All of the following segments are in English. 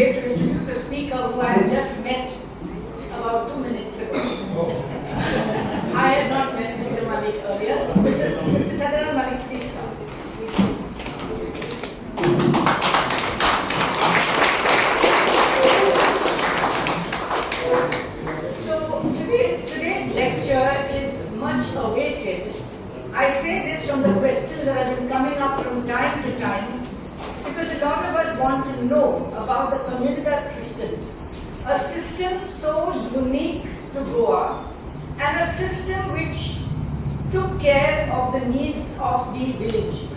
today to introduce a speaker who I had just met about 2 minutes ago. I had not met Mr. Malik earlier. Mr. Sadanand Malik, please come. So today's lecture is much awaited. I say this from the questions that have been coming up from time to time, because a lot of us want to know about the Comunidade system, a system so unique to Goa, and a system which took care of the needs of the village.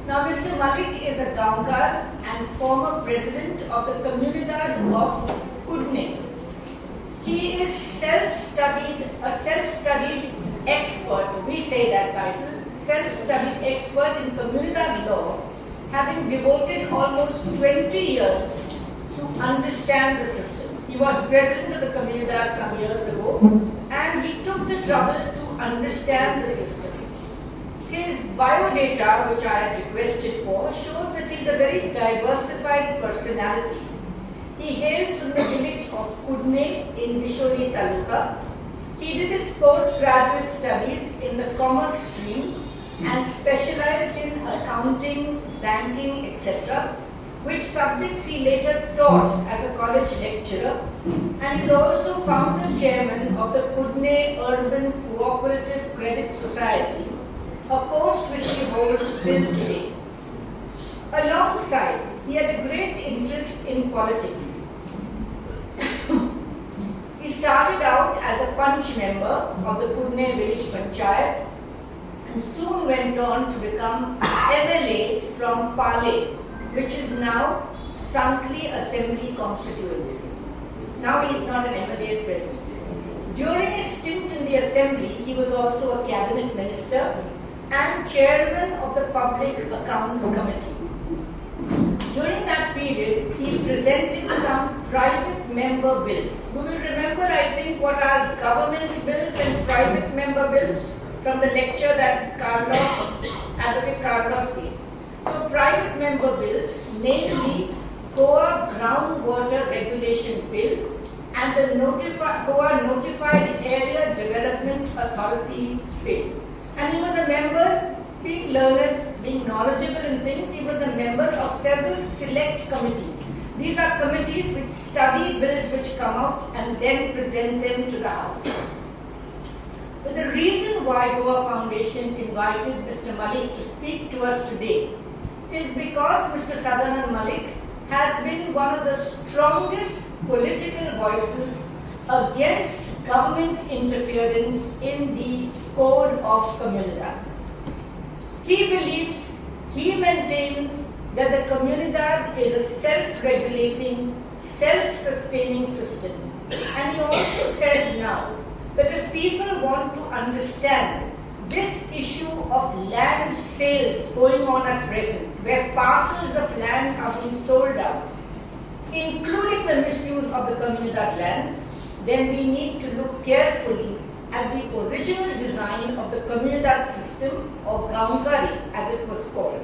Now, Mr. Malik is a Gaunkari and former president of the Comunidade of Comunidade. He is a self-studied expert, we say that title, self-studied expert in Comunidade law, having devoted almost 20 years to understand the system. He was president of the Comunidade some years ago, and he took the trouble to understand the system. His biodata, which I had requested for, shows that he is a very diversified personality. He hails from the village of Comunidade in Vishori Taluka. He did his postgraduate studies in the commerce stream and specialized in accounting, banking, etc., which subjects he later taught as a college lecturer, and he is also founder chairman of the Comunidade Urban Cooperative Credit Society, a post which he holds till today. Alongside, he had a great interest in politics. He started out as a punch member of the Comunidade Village Panchayat and soon went on to become MLA from Pale, which is now Sankli Assembly constituency. Now he is not an MLA at present. During his stint in the assembly, he was also a cabinet minister and chairman of the Public Accounts Committee. During that period, he presented some private member bills. You will remember, I think, what are government bills and private member bills from the lecture that Advocate Carlos gave. So, private member bills, namely Goa Groundwater Regulation Bill and the Goa Notified Area Development Authority Bill. And he was a member, being learned, being knowledgeable in things, he was a member of several select committees. These are committees which study bills which come out and then present them to the House. But the reason why Goa Foundation invited Mr. Malik to speak to us today is because Mr. Sadanand Malik has been one of the strongest political voices against government interference in the Code of Comunidades. He maintains that the Comunidade is a self-regulating, self-sustaining system. And he also says now that if people want to understand this issue of land sales going on at present, where parcels of land are being sold out, including the misuse of the Comunidade lands, then we need to look carefully at the original design of the Comunidade system, or Gaunkari as it was called.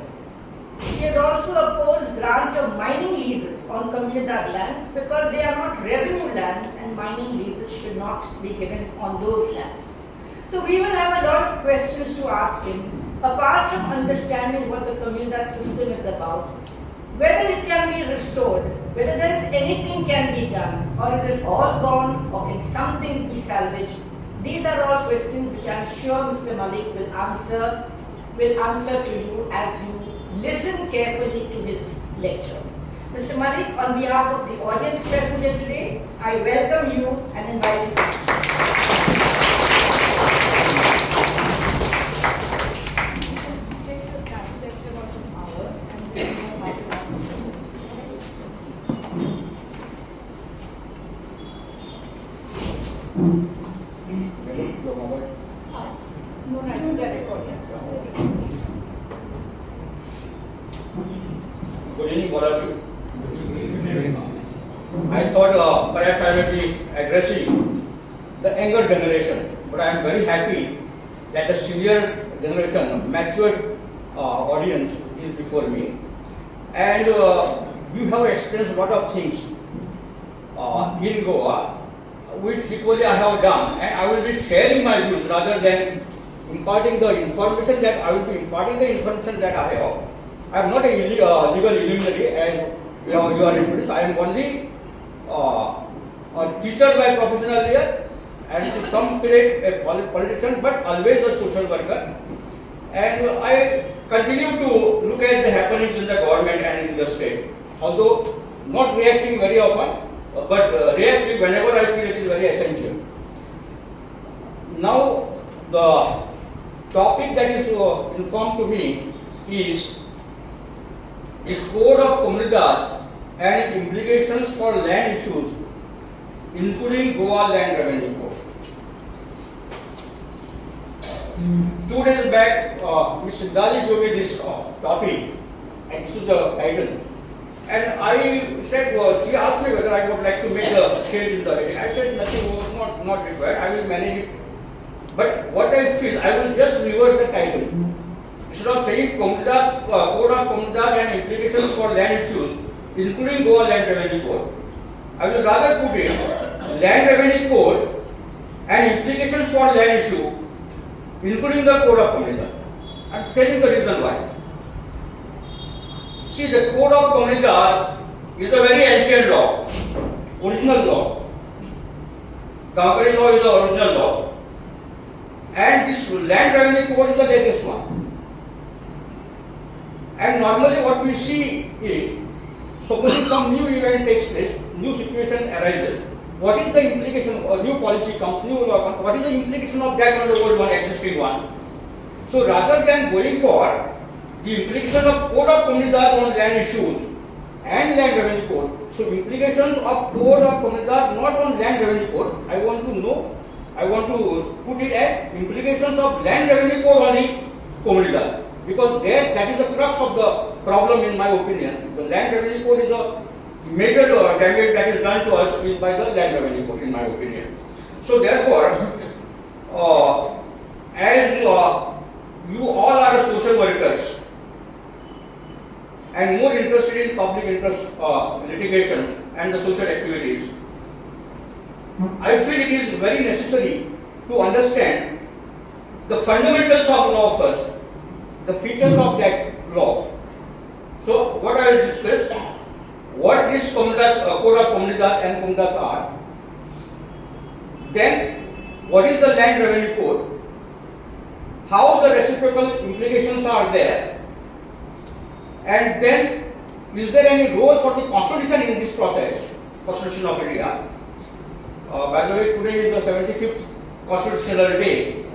He has also opposed grant of mining leases on Comunidade lands because they are not revenue lands and mining leases should not be given on those lands. So we will have a lot of questions to ask him, apart from understanding what the Comunidade system is about, whether it can be restored, whether there is anything can be done, or is it all gone, or can some things be salvaged. These are all questions which I am sure Mr. Malik will answer to you as you listen carefully to his lecture. Mr. Malik, on behalf of the audience present here today, I welcome you and invite you to speak. Good evening, all of you. I thought perhaps I will be addressing the younger generation, but I am very happy that the senior generation, mature audience is before me, and you have experienced a lot of things in Goa, which equally I have done, and I will be sharing my views rather than imparting the information that I will be imparting the information that I have. I am not a legal luminary as you are introduced. I am only a teacher by profession earlier, and to some period a politician, but always a social worker. And I continue to look at the happenings in the government and in the state, although not reacting very often, but reacting whenever I feel it is very essential. Now, the topic that is informed to me is the Code of Comunidades and its implications for land issues, including Goa Land Revenue Code. 2 days back, Ms. Siddhali gave me this topic, and this is the title. And I said, she asked me whether I would like to make a change in the heading. I said nothing was not required, I will manage it. But what I feel, I will just reverse the title. Instead of saying Code of Comunidades and implications for land issues, including Goa Land Revenue Code, I will rather put it Land Revenue Code and implications for land issue, including the Code of Comunidades. I am telling the reason why. See, the Code of Comunidades is a very ancient law, original law. Gaunkari law is the original law, and this Land Revenue Code is the latest one. And normally what we see is, supposing some new event takes place, new situation arises, what is the implication? A new policy comes, new law comes, what is the implication of that on the old one, existing one? So rather than going for the implication of Code of Comunidades on land issues and land revenue code, so implications of Code of Comunidades not on land revenue code, I want to put it as implications of land revenue code on the Comunidade. Because that is the crux of the problem in my opinion. The land revenue code is a major damage that is done to us is by the land revenue code in my opinion. So therefore, as you all are social workers and more interested in public interest litigation and the social activities, I feel it is very necessary to understand the fundamentals of law first, the features of that law. So what I will discuss, what this Code of Comunidades and Comunidades are, then what is the land revenue code, how the reciprocal implications are there, and then is there any role for the Constitution in this process, Constitution of India. By the way, today is the 75th Constitutional Day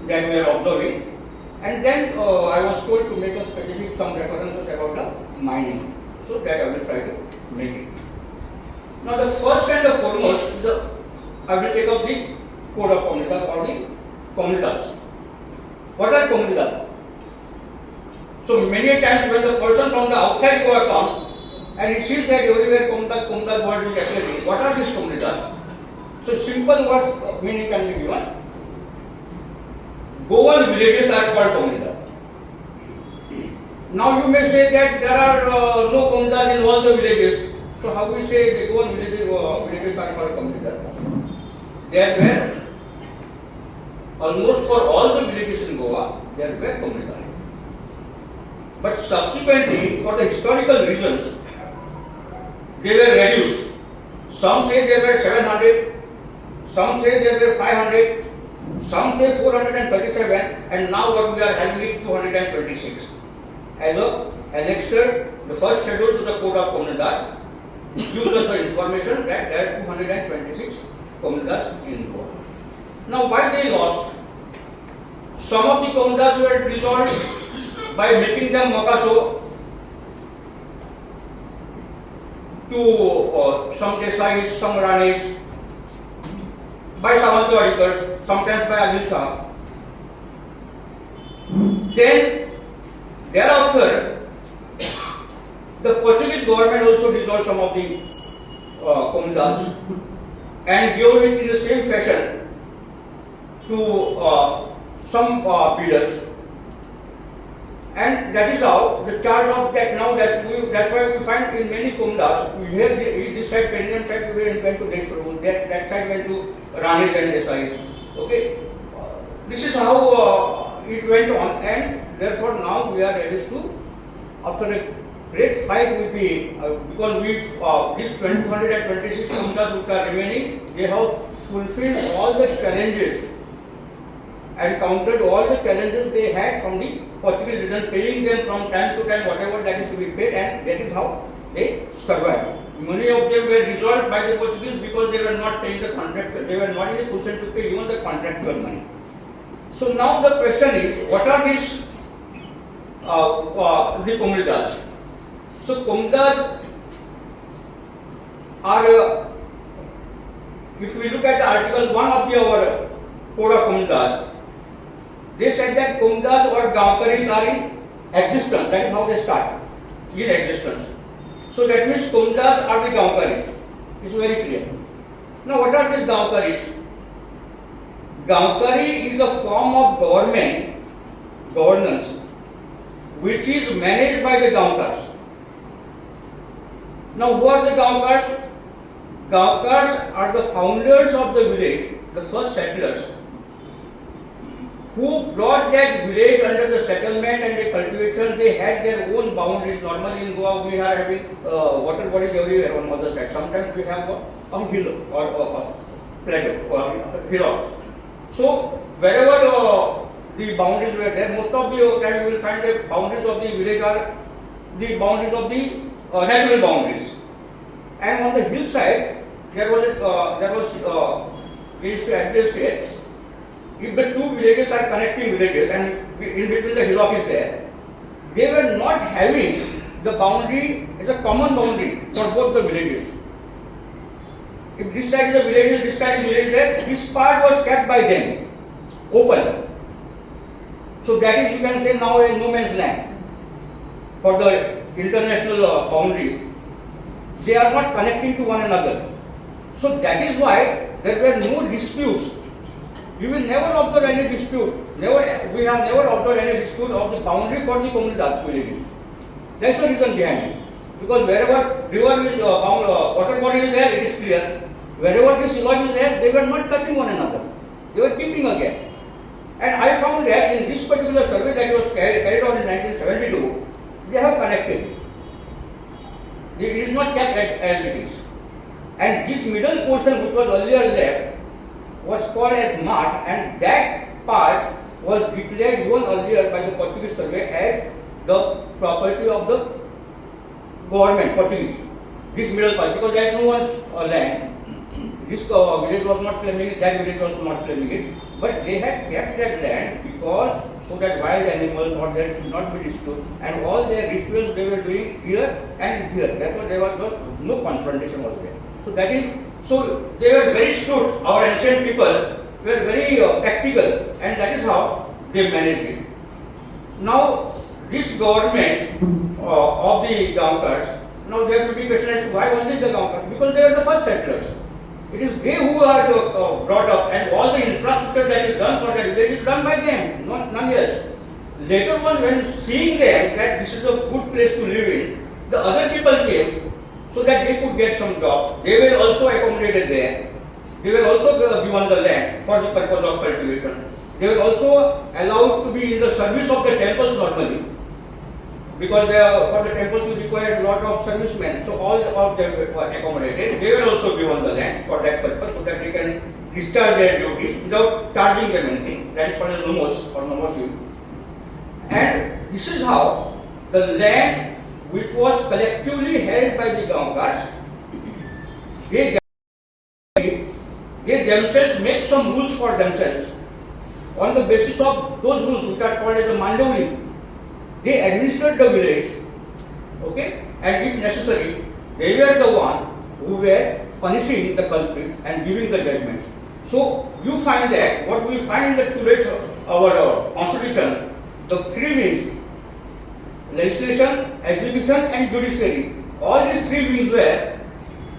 that we are observing. And then I was told to make a specific some references about the mining, so that I will try to make it. Now the first and the foremost is I will take up the Code of Comunidades or the Comunidades. What are Comunidades? So many times when the person from the outside Goa comes and he sees that everywhere Comunidades word is appearing, what are these Comunidades? So simple words meaning can be given. Goan villages are called Comunidade. Now you may say that there are no Comunidades in all the villages. So how we say the Goan villages are called Comunidade? There were almost for all the villages in Goa, there were Comunidade. But subsequently, for the historical reasons, they were reduced. Some say there were 700, some say there were 500. Some say 437, and now what we are having it 226. As a annexure, the first schedule to the Code of Comunidades gives us the information that there are 226 Comunidades in Goa. Now, why they lost? Some of the Comunidades were dissolved by making them makaso to some desais, some ranis, by Samantawadikars, sometimes by Adil Shah. Then, thereafter, the Portuguese government also dissolved some of the Comunidades and gave it in the same fashion to some bidders. And that is how the charge of that now that's why we find in many Comunidades, this side pertinent side went to this room, that side went to Ranis and Desais. Okay, this is how it went on, and therefore now we are ready to, after a great fight with the because we these 226 Comunidades which are remaining, they have fulfilled all the challenges and countered all the challenges they had from the Portuguese region, paying them from time to time whatever that is to be paid, and that is how they survived. Many of them were resolved by the Portuguese because they were not paying the contractor, they were not in a position to pay even the contractual money. So now the question is, what are these the Comunidades? So Comunidades are, if we look at the article 1 of our Code of Comunidades, they said that Comunidades or Gaunkaris are in existence. That is how they start, in existence. So that means Comunidades are the Gaunkaris. It's very clear. Now what are these Gaunkaris? Gaunkari is a form of governance which is managed by the Gaunkars. Now who are the Gaunkars? Gaunkars are the founders of the village, the first settlers, who brought that village under the settlement and the cultivation. They had their own boundaries. Normally in Goa we are having water bodies everywhere on other side. Sometimes we have a hill or a plateau or hillock. So wherever the boundaries were there, most of the time you will find the boundaries of the village are the boundaries of the natural boundaries. And on the hillside there was they used to adjust it. If the two villages are connecting villages and in between the hillock is there, they were not having the boundary as a common boundary for both the villages. If this side is a village, this side is a village there, this part was kept by them, open. So that is, you can say, now a no man's land for the international boundaries. They are not connecting to one another. So that is why there were no disputes. You will never observe any dispute. We have never observed any dispute of the boundary for the Comunidades villages. That's the reason behind it. Because wherever river is water body is there, it is clear. Wherever this lodge is there, they were not touching one another. They were keeping a gap. And I found that in this particular survey that was carried out in 1972, they have connected. It is not kept as it is. And this middle portion which was earlier left was called as marsh, and that part was declared even earlier by the Portuguese survey as the property of the government, Portuguese. This middle part, because there is no one's land. This village was not claiming it, that village was not claiming it, but they had kept that land because so that wild animals or that should not be disturbed, and all their rituals they were doing here and here. That's why there was no confrontation was there. So that is, so they were very astute. Our ancient people were very practical, and that is how they managed it. Now this government of the Gaunkars, now there will be question as to why only the Gaunkars? Because they were the first settlers. It is they who are brought up, and all the infrastructure that is done for the village is done by them, none else. Later on, when seeing them that this is a good place to live in, the other people came so that they could get some jobs. They were also accommodated there. They were also given the land for the purpose of cultivation. They were also allowed to be in the service of the temples normally, because for the temples you required a lot of servicemen. So all of them were accommodated. They were also given the land for that purpose, so that they can discharge their duties without charging them anything. That is called as nomos or nomoship. And this is how the land which was collectively held by the Gaunkars, they themselves make some rules for themselves. On the basis of those rules which are called as the mandoli, they administered the village, okay, and if necessary, they were the one who were punishing the culprits and giving the judgments. So you find that what we find in the today's our constitution, the three wings, legislation, execution and judiciary, all these three wings were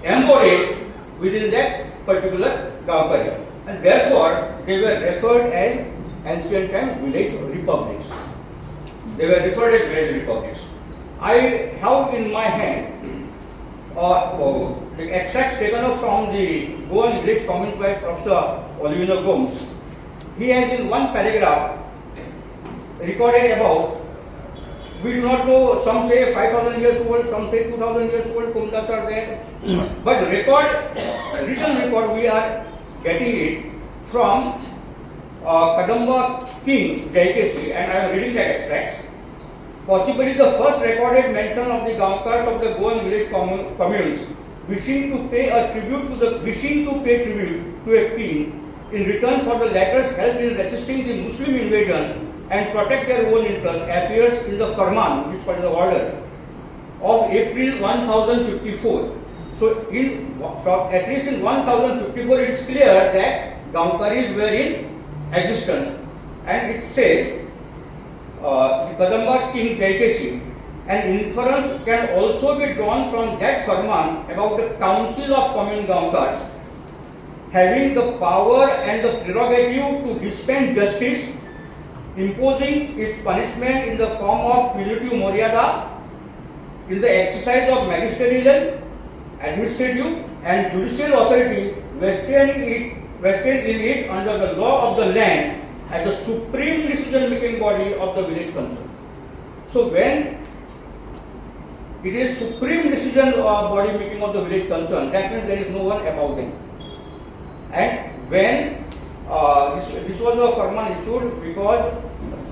embodied within that particular Gaunkari, and therefore they were referred as ancient time village republics. They were referred as village republics. I have in my hand the extracts taken up from the Goan village comments by Professor Olivino Gomes. He has in one paragraph recorded about, we do not know, some say 5,000 years old, some say 2,000 years old, Comunidades are there. But the written record, we are getting it from Kadamba King Jaikesi, and I am reading that extracts. Possibly the first recorded mention of the Gaunkars of the Goan village communes wishing to pay tribute to a king in return for the latter's help in resisting the Muslim invasion and protect their own interests appears in the Farman, which is called the order, of April 1054. So, at least in 1054, it is clear that Gaunkaris were in existence, and it says the Kadamba King Jaikesi. An inference can also be drawn from that Farman about the Council of Commune Gaunkars having the power and the prerogative to dispense justice, imposing its punishment in the form of punitive moryada, in the exercise of magisterial, administrative and judicial authority vested in it under the law of the land as the supreme decision-making body of the village council. So when it is supreme decision body making of the village council, that means there is no one above them. And when this was a Farman issued because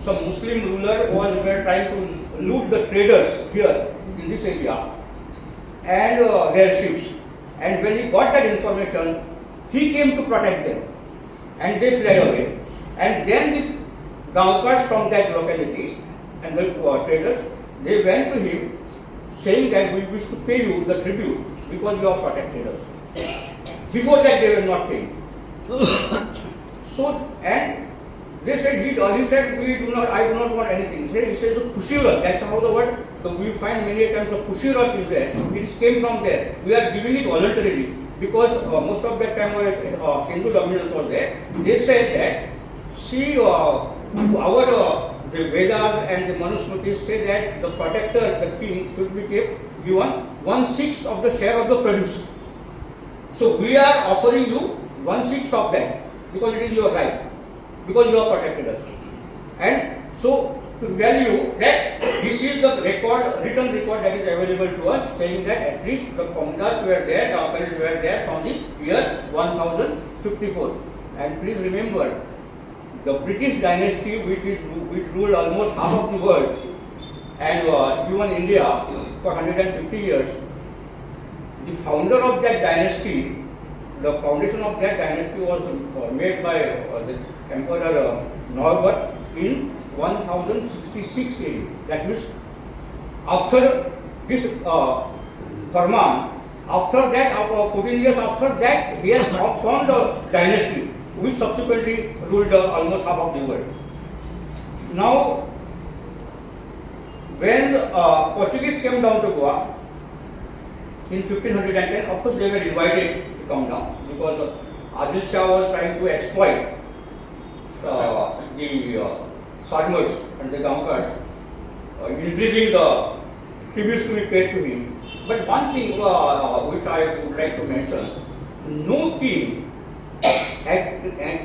some Muslim ruler were trying to loot the traders here in this area and their ships. And when he got that information, he came to protect them, and they fled away. And then these Gaunkars from that locality and the traders, they went to him saying that we wish to pay you the tribute because you have protected us. Before that they were not paying. So, and they said, I do not want anything. He says, Pushirak, that's how the word, we find many times the Pushirak is there. It came from there. We are giving it voluntarily because most of that time Hindu dominance was there. They said that, see, the Vedas and the Manusmritis say that the protector, the king, should be given 1/6 of the share of the produce. So we are offering you 1/6 of that because it is your right, because you have protected us. And so to tell you that this is the written record that is available to us, saying that at least the Comunidades were there, the Gaunkars were there from the year 1054. And please remember, the British dynasty, which ruled almost half of the world and even India for 150 years, the founder of that dynasty, the foundation of that dynasty was made by the Emperor Norbert in 1066 AD. That means after this Farman, after that, 14 years after that, he has formed a dynasty which subsequently ruled almost half of the world. Now, when Portuguese came down to Goa in 1510, of course they were invited to come down because Adil Shah was trying to exploit the farmers and the Gaunkars, increasing the tributes to be paid to him. But one thing which I would like to mention, no king had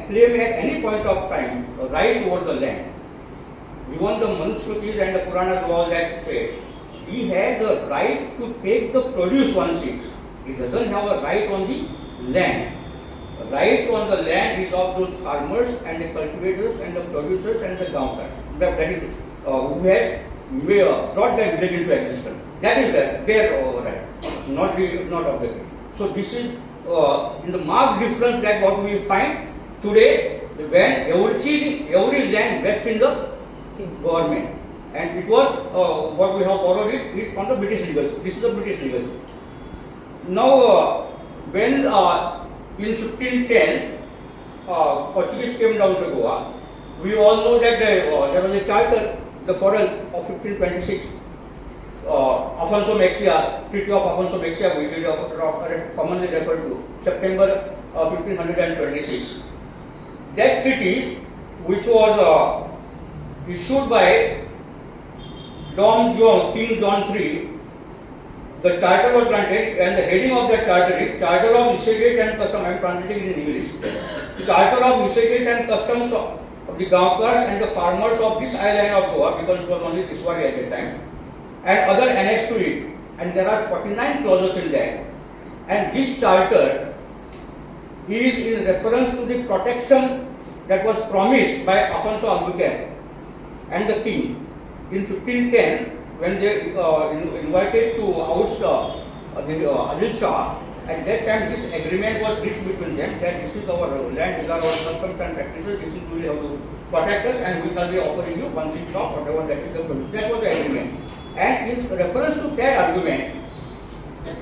claimed at any point of time a right over the land. Even the Manusmritis and the Puranas all that say he has a right to take the produce 1/6. He doesn't have a right on the land. The right on the land is of those farmers and the cultivators and the producers and the Gaunkars. That is who has brought that village into existence. That is their right, not of the king. So this is in the marked difference that what we find today when every land vests in the government, and it was what we have borrowed it is from the British legacy. This is the British legacy. Now when in 1510 Portuguese came down to Goa, we all know that there was a charter, the Forel of 1526. Afonso Mexia, Treaty of Afonso Mexia, which is commonly referred to, September 1526. That treaty, which was issued by King John III, the charter was granted, and the heading of that charter is Charter of Usages and Customs. I am translating in English. Charter of Usages and Customs of the Gaunkars and the farmers of this island of Goa, because it was only this one at that time, and other annex to it. And there are 49 clauses in that. And this charter is in reference to the protection that was promised by Afonso Albuquerque and the king in 1510, when they invited to oust Adil Shah. At that time, this agreement was reached between them that this is our land, these are our customs and practices, this is we have to protect us, and we shall be offering you 1/6 of whatever that is the produce. That was the agreement. And in reference to that argument,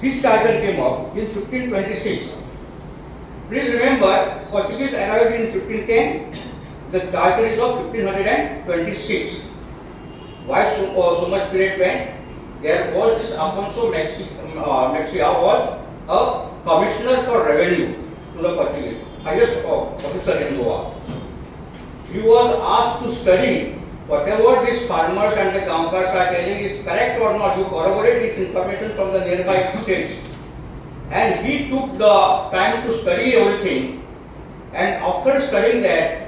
this charter came up in 1526. Please remember, Portuguese arrived in 1510. The charter is of 1526. Why so much period went? There was this Afonso Mexia was a commissioner for revenue to the Portuguese, highest officer in Goa. He was asked to study whatever these farmers and the Gaunkars are telling is correct or not. You corroborate this information from the nearby states. And he took the time to study everything. And after studying that,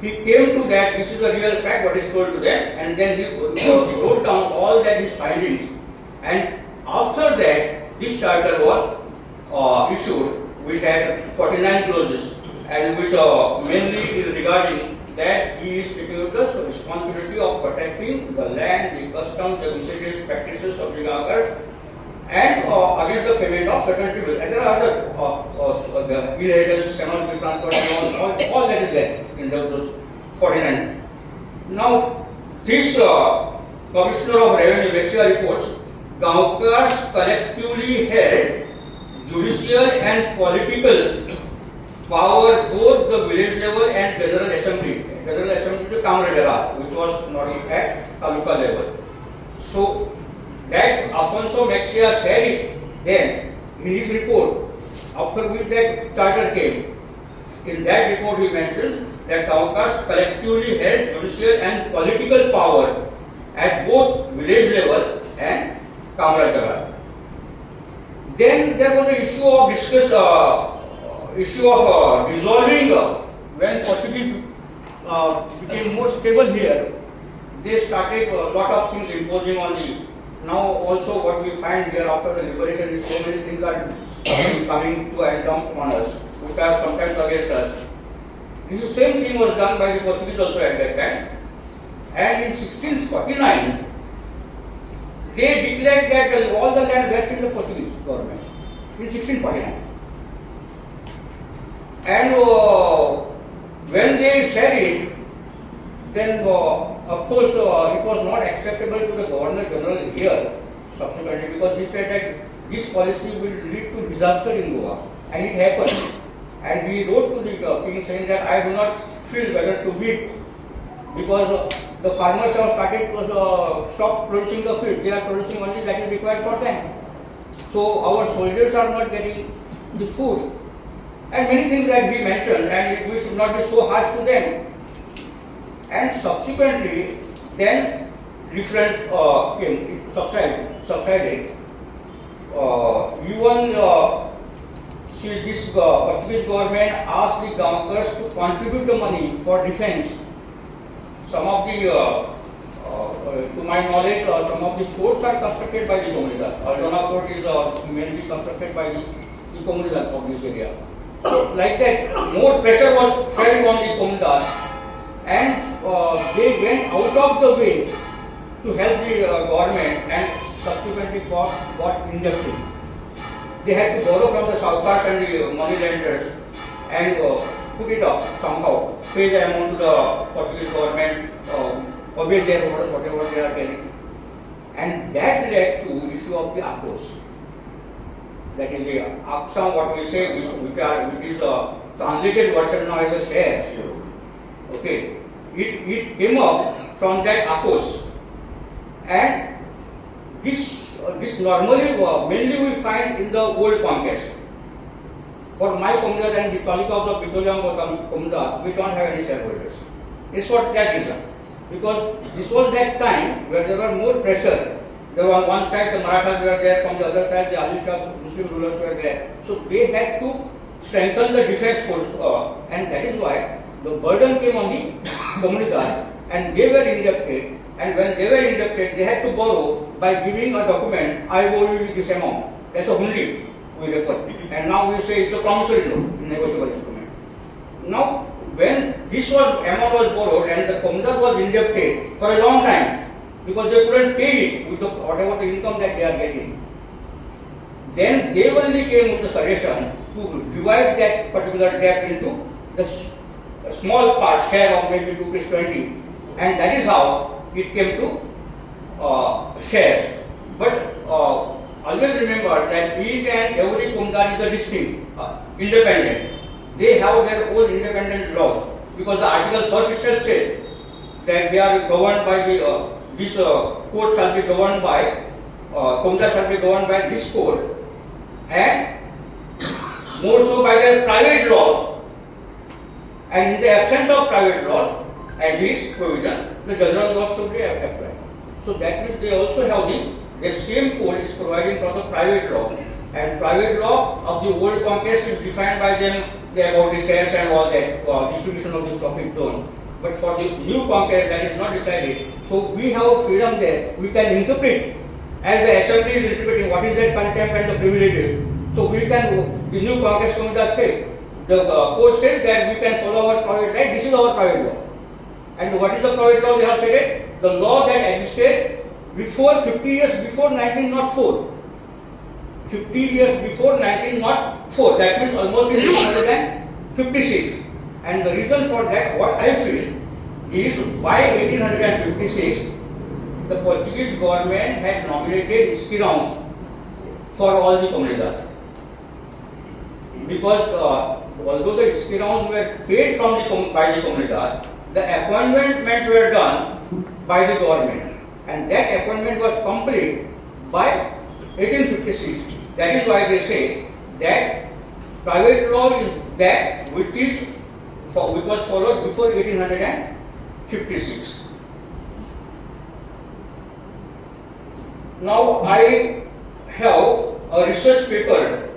he came to that this is a real fact what is told to them, and then he wrote down all that his findings. And after that, this charter was issued, which had 49 clauses, and which mainly is regarding that he is taking up the responsibility of protecting the land, the customs, the usages, practices of the Gaunkar, and against the payment of certain tribute. And there are other the inheritance cannot be transferred, all that is there in those 49. Now, this Commissioner of Revenue Mexia reports, Gaunkars collectively held judicial and political power both the village level and General Assembly. General Assembly is the Comunidade, which was not at Taluka level. So, that Afonso Mexia said it then in his report, after which that charter came. In that report he mentions that Gaunkars collectively held judicial and political power at both village level and Comunidade. Then there was the issue of dissolving when Portuguese became more stable here. They started a lot of things imposing on the. Now also what we find here after the liberation is so many things are coming to and down on us, which are sometimes against us. This same thing was done by the Portuguese also at that time. And in 1649, they declared that all the land vested in the Portuguese government. In 1649. And when they said it, then of course it was not acceptable to the Governor General here subsequently, because he said that this policy will lead to disaster in Goa, and it happened. And he wrote to the king saying that I do not feel whether to weep, because the farmers have started to stop producing the food. They are producing only that is required for them. So our soldiers are not getting the food. And many things that he mentioned, and we should not be so harsh to them. And subsequently, then reference came, it subsided. Even this Portuguese government asked the Gaunkars to contribute the money for defense. Some of the, to my knowledge, some of the forts are constructed by the Comunidade. Aldona Fort is mainly constructed by the Comunidade of this area. So, like that, more pressure was felt on the Comunidade, and they went out of the way to help the government, and subsequently got indebted. They had to borrow from the Saukars and the money lenders and put it up somehow, pay the amount to the Portuguese government, obey their orders, whatever they are telling. And that led to issue of the ACOS. That is the Aksam, what we say, which is a translated version now as a share. Okay, it came up from that ACOS, and this normally mainly we find in the old conquest. For my Comunidade and the Talika of the Petroleum Comunidade, we don't have any shareholders. It's for that reason. because this was that time where there were more pressure. There were on one side the Marathas were there, from the other side the Ali Shah Muslim rulers were there. So they had to strengthen the defense force, and that is why the burden came on the Comunidade, and they were indebted. And when they were indebted, they had to borrow by giving a document, I owe you this amount. That's only we refer. And now we say it's a promissory note, negotiable instrument. Now, when this amount was borrowed and the Comunidade was indebted for a long time, because they couldn't pay it with whatever the income that they are getting, then they only came with the suggestion to divide that particular debt into the small part share of maybe ₹20, and that is how it came to shares. But always remember that each and every Comunidade is a distinct, independent. They have their own independent laws, because the Article 1 itself says that they are governed by this code shall be governed by, Comunidade shall be governed by this code, and more so by their private laws. And in the absence of private laws and this provision, the general laws should be applied. So that means they also have the same code is providing for the private law. And private law of the old conquest is defined by them about the shares and all that, distribution of the profit zone. But for the new conquest, that is not decided. So we have a freedom there. We can interpret, as the assembly is interpreting what is that contempt and the privileges. So we can, the new conquest Comunidade say, the code says that we can follow our private right. This is our private law. And what is the private law? They have said the law that existed before 50 years before 1904. 50 years before 1904. That means almost 1856. And the reason for that, what I feel, is by 1856, the Portuguese government had nominated escrivãos for all the Comunidade. Because although the escrivãos were paid by the Comunidade, the appointments were done by the government, and that appointment was complete by 1856. That is why they say that private law is that which was followed before 1856. Now I have a research paper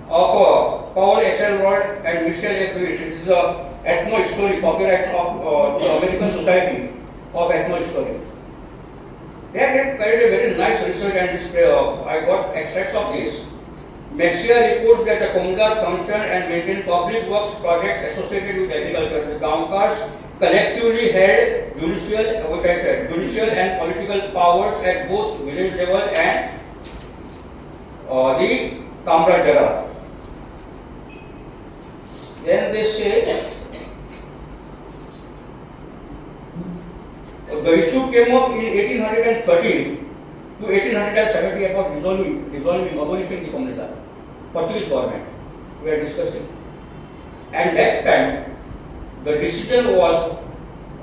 of Paul S. L. Ward and Michelle F. Lewis. It is a ethno-history, copyrights of the American Society of Ethno-History. They had carried a very nice research, and display. I got extracts of this. Maxia reports that the Comunidade function and maintain public works projects associated with agriculture. The Gaunkars collectively held judicial and political powers at both village level and the Kamrajara. Then they say the issue came up in 1830 to 1870 about dissolving, abolishing the Comunidade. Portuguese government we are discussing, and that time the decision was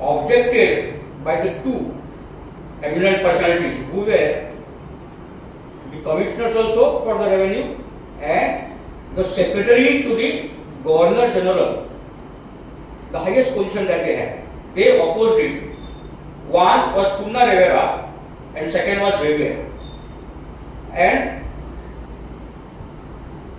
objected by the two eminent personalities who were the commissioners also for the revenue and the secretary to the Governor General, the highest position that they had. They opposed it. One was Puna Rivera and second was Xavier. And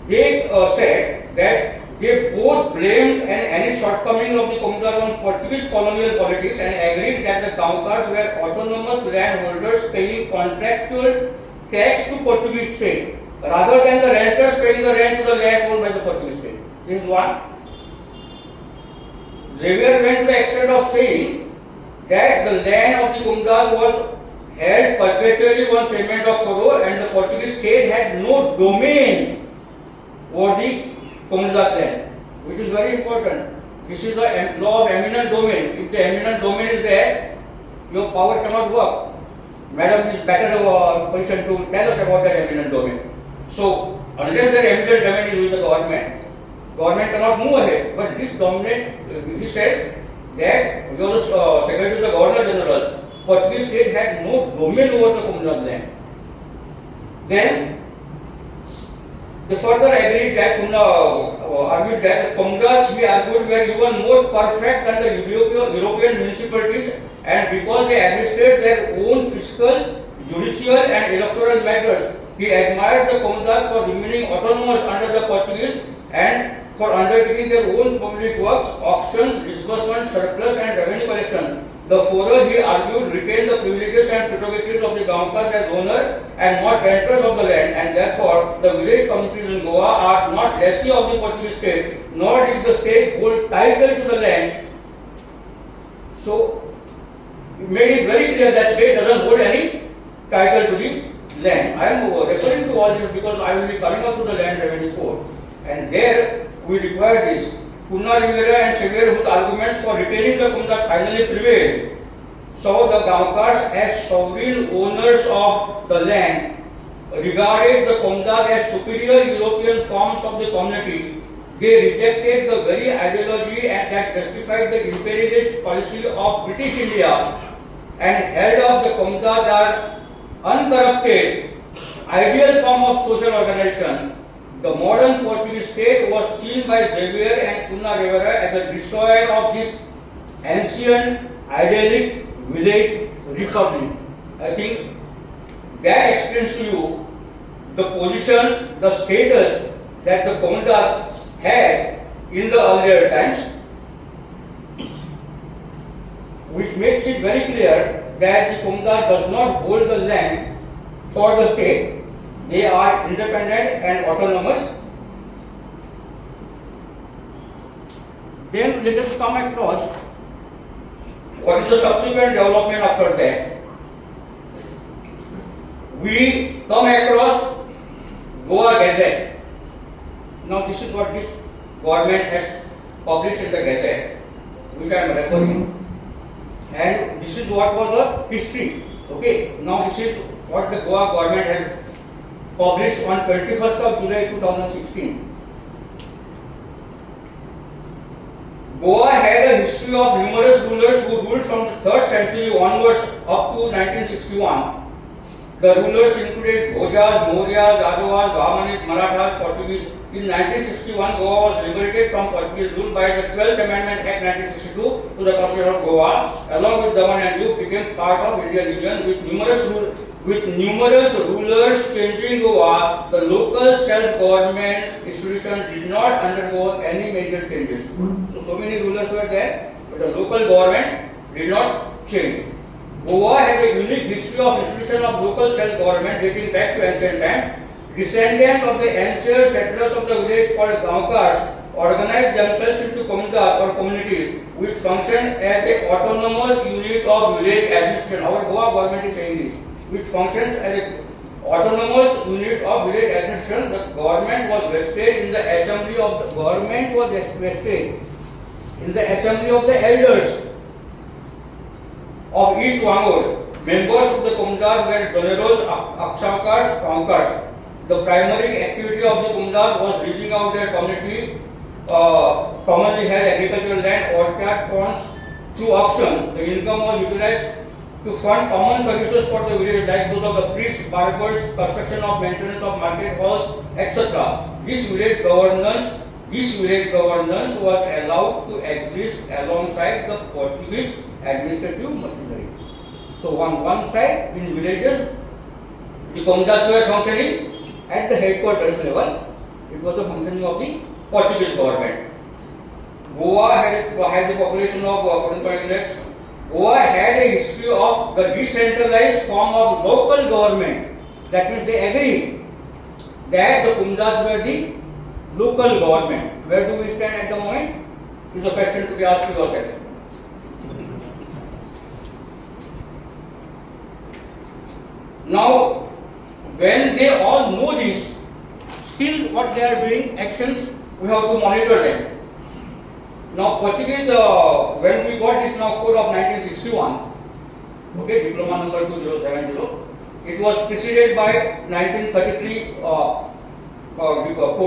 they said that they both blamed any shortcoming of the Comunidade on Portuguese colonial politics and agreed that the Gaunkars were autonomous landholders paying contractual tax to Portuguese state rather than the renters paying the rent to the land owned by the Portuguese state. This is one. Xavier went to the extent of saying that the land of the Comunidade was held perpetually on payment of furrow and the Portuguese state had no domain over the Comunidade land, which is very important. This is a law of eminent domain. If the eminent domain is there, your power cannot work. Madam is better position to tell us about that eminent domain. So, unless the eminent domain is with the government cannot move ahead. But this dominant, he says that your secretary to the Governor General, Portuguese state had no domain over the Comunidade land. Then They further agreed that argued that the Comunidades, he argued, were even more perfect than the European municipalities, and because they administered their own fiscal, judicial, and electoral matters, he admired the Comunidades for remaining autonomous under the Portuguese and for undertaking their own public works, auctions, disbursement, surplus, and revenue collection. The former, he argued, retained the privileges and prerogatives of the Gaunkars as owner and not renters of the land, and therefore the village communities in Goa are not lessee of the Portuguese state, nor did the state hold title to the land. So, it made it very clear that state doesn't hold any title to the land. I am referring to all this because I will be coming up to the land revenue code, and there we require this. Purna Rivera and Xavier, whose arguments for retaining the Comunidade finally prevailed, saw the Gaunkars as sovereign owners of the land, regarded the Comunidade as superior European forms of the community. They rejected the very ideology that justified the imperialist policy of British India and held up the Comunidade as uncorrupted, ideal form of social organization. The modern Portuguese state was seen by Xavier and Purna Rivera as the destroyer of this ancient, idyllic village republic. I think that explains to you the position, the status that the Comunidade had in the earlier times, which makes it very clear that the Comunidade does not hold the land for the state. They are independent and autonomous. Then let us come across what is the subsequent development after that. We come across Goa Gazette. Now this is what this government has published in the Gazette, which I am referring. And this is what was the history. Okay. Now this is what the Goa government has published on 21st of July 2016. Goa had a history of numerous rulers who ruled from the 3rd century onwards up to 1961. The rulers included Bhojas, Mauryas, Yadavas, Brahmanids, Marathas, Portuguese. In 1961, Goa was liberated from Portuguese rule by the 12th Amendment Act 1962 to the Constitution of Goa. Along with Daman and Diu, became part of Indian region with numerous rulers changing Goa. The local self-government institution did not undergo any major changes. So many rulers were there, but the local government did not change. Goa has a unique history of institution of local self-government dating back to ancient times. Descendants of the ancient settlers of the village called Gaunkars organized themselves into Comunidades or communities which function as an autonomous unit of village administration. Our Goa government is saying this, which functions as an autonomous unit of village administration. The government was vested in the assembly of the government was vested in the assembly of the elders of each Wangod. Members of the Comunidade were Joneros, Akshakars, Gaunkars. The primary activity of the Comunidade was reaching out their community, commonly held agricultural land, orchard, ponds through auction. The income was utilized to fund common services for the village like those of the priests, barbers, construction of maintenance of market halls, etc. This village governance was allowed to exist alongside the Portuguese administrative machinery. So on one side, in villages, the Comunidades were functioning at the headquarters level. It was the functioning of the Portuguese government. Goa has a population of 14.8 lakhs. Goa had a history of the decentralized form of local government. That means they agreed that the Comunidades were the local government. Where do we stand at the moment? Is a question to be asked to yourself. Now, when they all know this, still what they are doing, actions, we have to monitor them. Now, Portuguese, when we got this now Code of 1961, okay, diploma number 2070, it was preceded by 1933 Code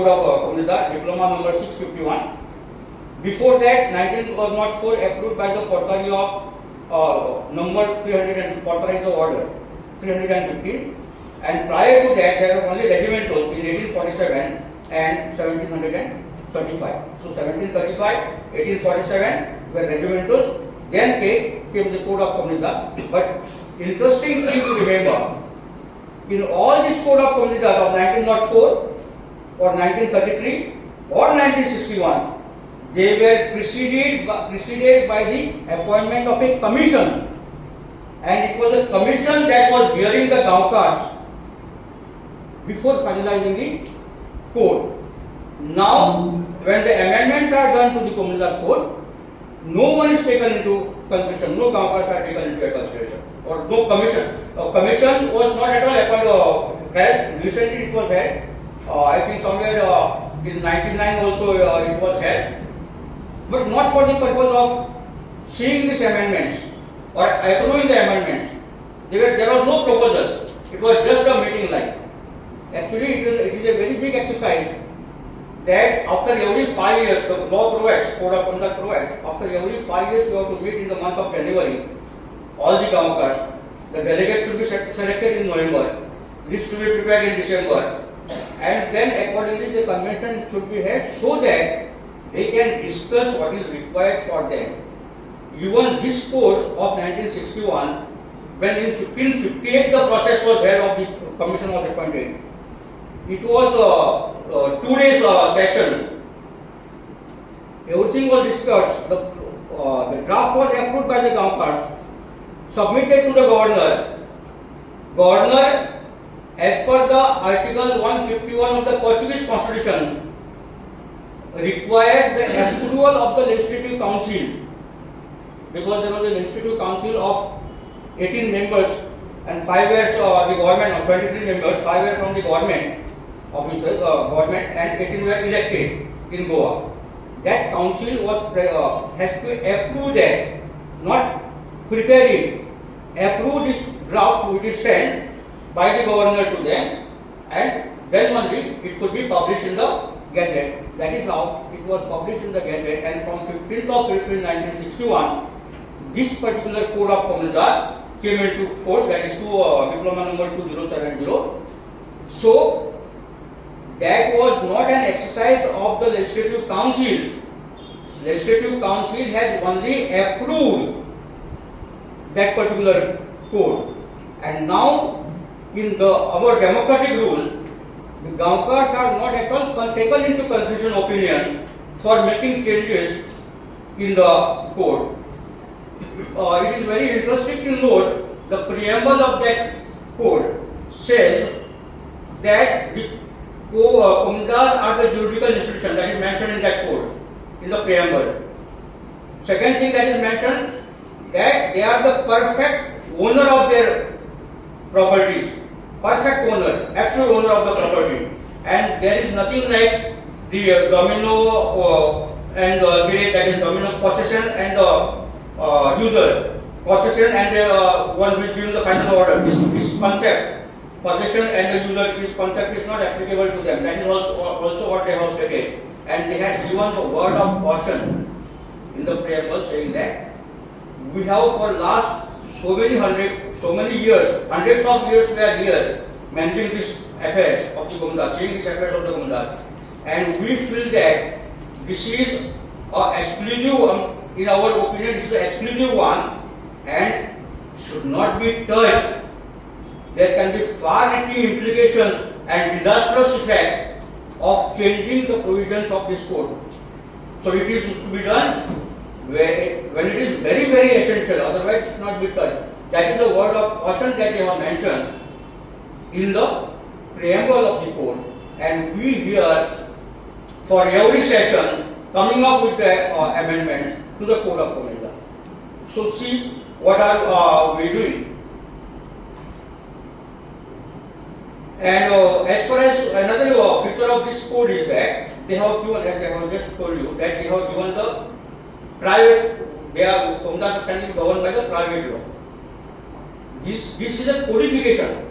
of Comunidade, diploma number 651. Before that, 1904 approved by the Portaria of number 300 Portaria order 315. And prior to that, there were only regimentos in 1847. and 1735. So 1735, 1847 were regimentos, then came the Code of Comunidades. But interesting thing to remember, in all this Code of Comunidades of 1904 or 1933 or 1961, they were preceded by the appointment of a commission, and it was a commission that was hearing the Gaunkars before finalizing the code. Now, when the amendments are done to the Comunidade code, no one is taken into consideration, no Gaunkars are taken into consideration, or no commission. A commission was not at all appointed. Recently it was held. I think somewhere in 99 also it was held, but not for the purpose of seeing these amendments or approving the amendments. There was no proposal. It was just a meeting like. Actually, it is a very big exercise that after every 5 years, the law provides, Code of Conduct provides, after every 5 years you have to meet in the month of January, all the Gaunkars. The delegates should be selected in November. This should be prepared in December. And then accordingly the convention should be held so that they can discuss what is required for them. Even this code of 1961, when in 1558 the process was held of the commission was appointed, it was a 2 days session. Everything was discussed. The draft was approved by the Gaunkars, submitted to the governor. Governor, as per the Article 151 of the Portuguese Constitution, required the approval of the Legislative Council, because there was a Legislative Council of 18 members and 5 years the government of 23 members, 5 years from the government officers, government, and 18 were elected in Goa. That council has to approve that, not prepare it, approve this draft which is sent by the governor to them, and then only it could be published in the Gazette. That is how it was published in the Gazette, and from 15th of April 1961, this particular Code of Comunidade came into force, that is diploma number 2070. So, that was not an exercise of the Legislative Council. Legislative Council has only approved that particular code. And now, in our democratic rule, the Gaunkars are not at all taken into consideration opinion for making changes in the code. It is very interesting to note the preamble of that code says that the Comunidades are the juridical institution, that is mentioned in that code, in the preamble. Second thing that is mentioned, that they are the perfect owner of their properties, perfect owner, actual owner of the property, and there is nothing like the domino and that is domino possession and user possession and one who is giving the final order. This concept, possession and the user, this concept is not applicable to them. That is also what they have stated, and they had given the word of caution in the preamble saying that we have for last so many years, hundreds of years we are here managing these affairs of the Comunidade, seeing these affairs of the Comunidade, and we feel that this is exclusive, in our opinion, this is the exclusive one and should not be touched. There can be far-reaching implications and disastrous effects of changing the provisions of this code. So it is to be done when it is very, very essential, otherwise it should not be touched. That is the word of caution that they have mentioned in the preamble of the code, and we here for every session coming up with the amendments to the Code of Comunidades. So see what are we doing. And as far as another feature of this code is that they have given, as I have just told you, that they have given the private, Comunidades are governed by the private law. This is a codification.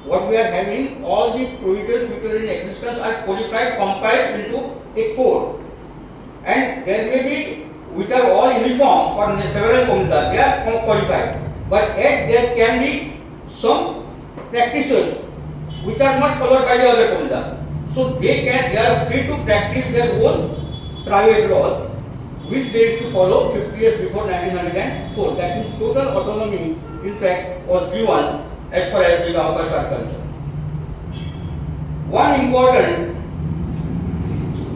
What we are having, all the provisions which are in existence are codified, compiled into a code. And there may be, which are all uniform for several Comunidades, they are codified. But yet there can be some practices which are not followed by the other Comunidades. So they are free to practice their own private laws, which they used to follow 50 years before 1904. That means total autonomy, in fact, was given as far as the Gaunkari are concerned. One important,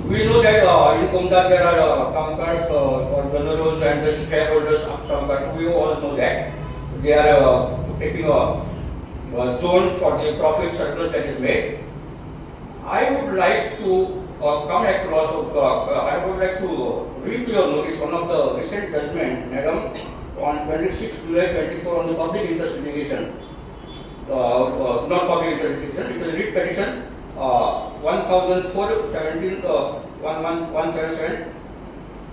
we know that in Comunidade there are Gaunkars or generals and the shareholders of Gaunkari. We all know that they are taking a zone for the profit surplus that is made. I would like to come across, I would like to read to your notice one of the recent judgment, Madam, on 26 July 24 on the public interest litigation. Not public interest litigation, it is a writ petition 1004-17-1177.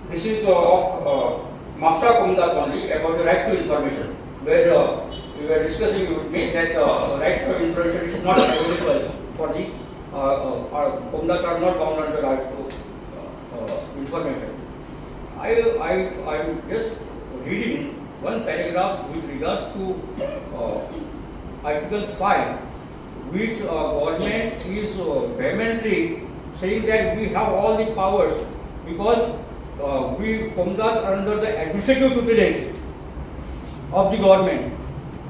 This is of Mafsa Comunidade only about the right to information, where we were discussing with me that right to information is not available for the Comunidades are not bound under right to information. I'm just reading one paragraph with regards to Article 5, which government is vehemently saying that we have all the powers because we Comunidades are under the administrative tutelage of the government,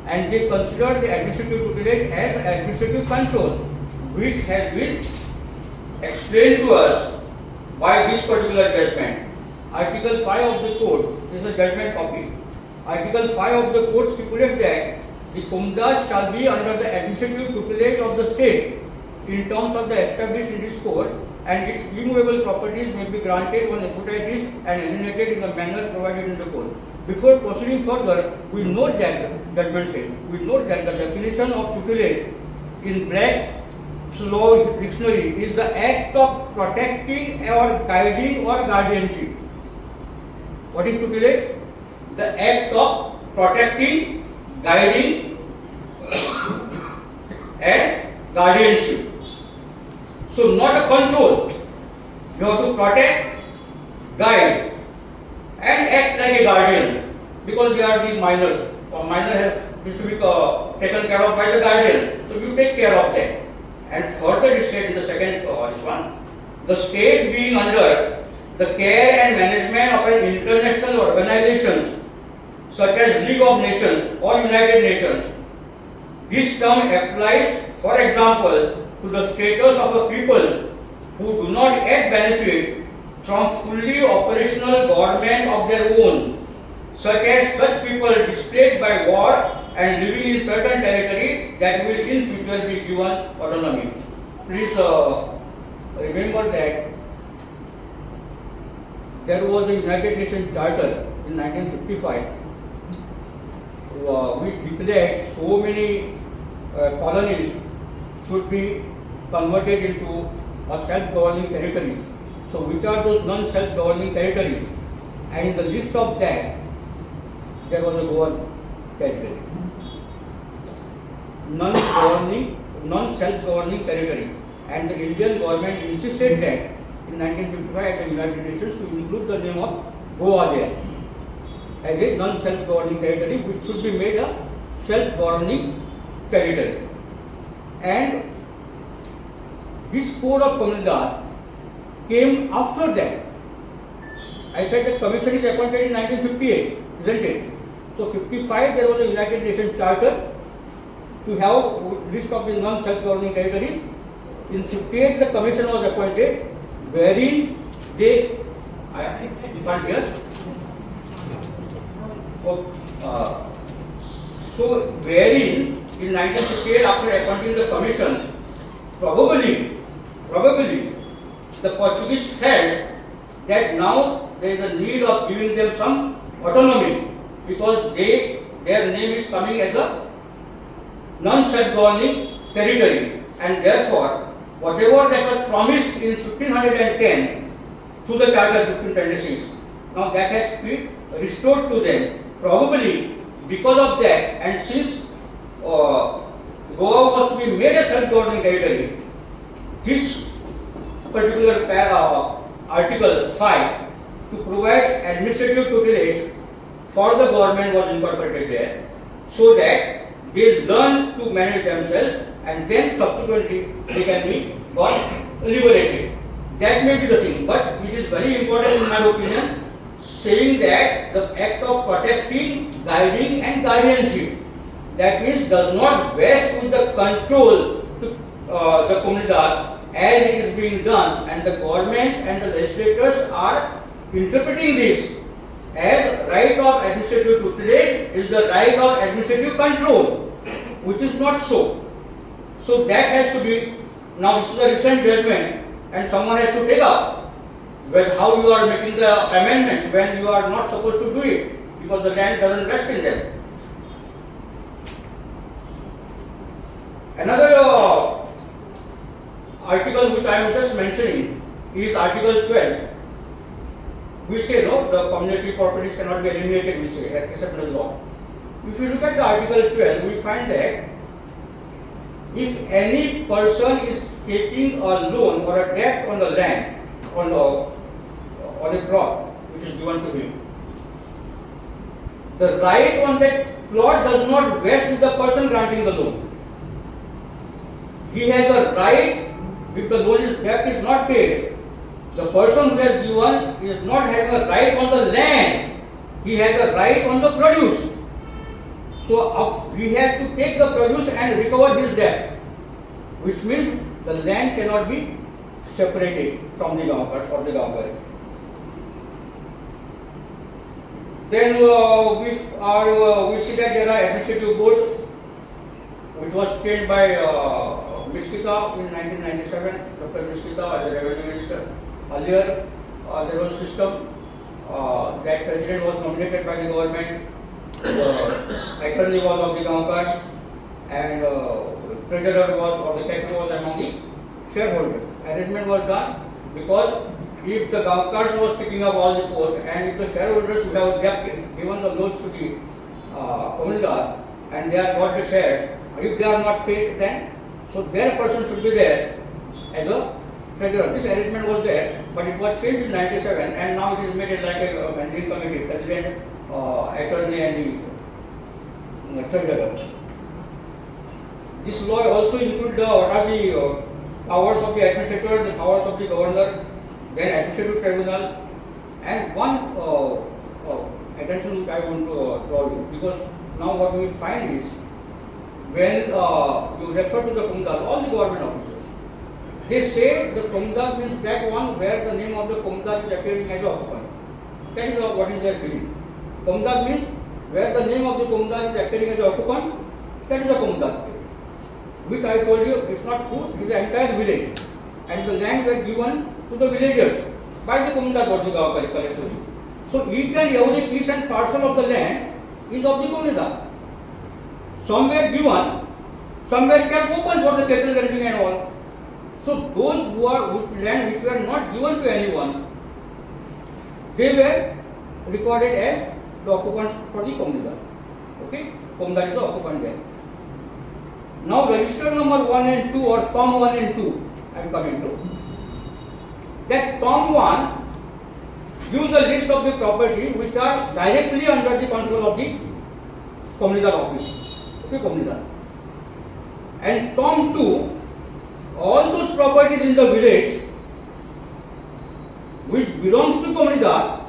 and they consider the administrative tutelage as administrative control, which has been explained to us by this particular judgment. Article 5 of the code is a judgment copy. Article 5 of the code stipulates that the Comunidades shall be under the administrative tutelage of the state in terms of the established in this code, and its immovable properties may be granted on equitatis and alienated in the manner provided in the code. Before proceeding further, we note that judgment says, we note that the definition of tutelage in Black's Law Dictionary is the act of protecting or guiding or guardianship. What is tutelage? The act of protecting, guiding and guardianship. So not a control. You have to protect, guide and act like a guardian, because they are the minors. A minor is to be taken care of by the guardian. So you take care of that. And further it said in the second this one, the state being under the care and management of an international organization such as League of Nations or United Nations. This term applies, for example, to the status of a people who do not yet benefit from fully operational government of their own, such as such people displaced by war and living in certain territory that will in future be given autonomy. Please remember that there was a United Nations Charter in 1955 which declared so many colonies should be converted into a self-governing territories. So which are those non-self-governing territories? And in the list of that, there was a Goa territory. Non-self-governing territories. And the Indian government insisted that in 1955 at the United Nations to include the name of Goa there as a non-self-governing territory, which should be made a self-governing territory. And this Code of Comunidades came after that. I said the commission is appointed in 1958, isn't it? So 55 there was a United Nations Charter to have list of the non-self-governing territories. In 58 the commission was appointed, wherein they, you can't hear? So wherein in 1958 after appointing the commission, probably the Portuguese felt that now there is a need of giving them some autonomy, because their name is coming as a non-self-governing territory, and therefore whatever that was promised in 1510 through the Charter 1526, now that has to be restored to them. Probably because of that, and since Goa was to be made a self-governing territory, this particular Article 5 to provide administrative tutelage for the government was incorporated there, so that they learn to manage themselves and then subsequently they can be got liberated. That may be the thing, but it is very important in my opinion, saying that the act of protecting, guiding and guardianship, that means does not vest with the control to the Comunidade as it is being done, and the government and the legislators are interpreting this as right of administrative tutelage is the right of administrative control, which is not so. So that has to be, now this is a recent judgment and someone has to take up with how you are making the amendments when you are not supposed to do it because the land doesn't rest in them. Another article which I am just mentioning is Article 12. We say no, the community properties cannot be eliminated, we say, except in the law. If you look at the Article 12, we find that if any person is taking a loan or a debt on the land, on a plot which is given to him, the right on that plot does not vest with the person granting the loan. He has a right, if the loan debt is not paid, the person who has given is not having a right on the land, he has a right on the produce. So he has to take the produce and recover his debt, which means the land cannot be separated from the Gaunkari or the Gaunkari. Then we see that there are administrative boards which was changed by Miskita in 1997, Dr. Miskita as a revenue minister. Earlier there was a system that president was nominated by the government, attorney was of the Gaunkari, and treasurer was or the cashier was among the shareholders. Arrangement was done because if the Gaunkari was picking up all the posts and if the shareholders would have given the loans to the Comunidade and they have got the shares, if they are not paid, then so their person should be there as a treasurer. This arrangement was there, but it was changed in 97 and now it is made like a managing committee, president, attorney and the treasurer. This law also includes what are the powers of the administrator, the powers of the governor, then administrative tribunal, and one attention which I want to draw you, because now what we find is when you refer to the Comunidade, all the government officers, they say the Comunidade means that one where the name of the Comunidade is appearing as occupant. That is what is their feeling. Comunidade means where the name of the Comunidade is appearing as occupant, that is a Comunidade. Which I told you is not true, it is the entire village. And the land were given to the villagers by the Comunidade or the Gaunkari collectively. So each and every piece and parcel of the land is of the Comunidade. Some were given, some were kept open for the cattle grazing and all. So those which land which were not given to anyone, they were recorded as the occupants for the Comunidade. Okay, Comunidade is the occupant there. Now register number 1 and 2 or Tom 1 and 2 I am coming to. That Tom 1 gives a list of the property which are directly under the control of the Comunidade office. Okay, Comunidade. And Tom 2, all those properties in the village which belongs to Comunidade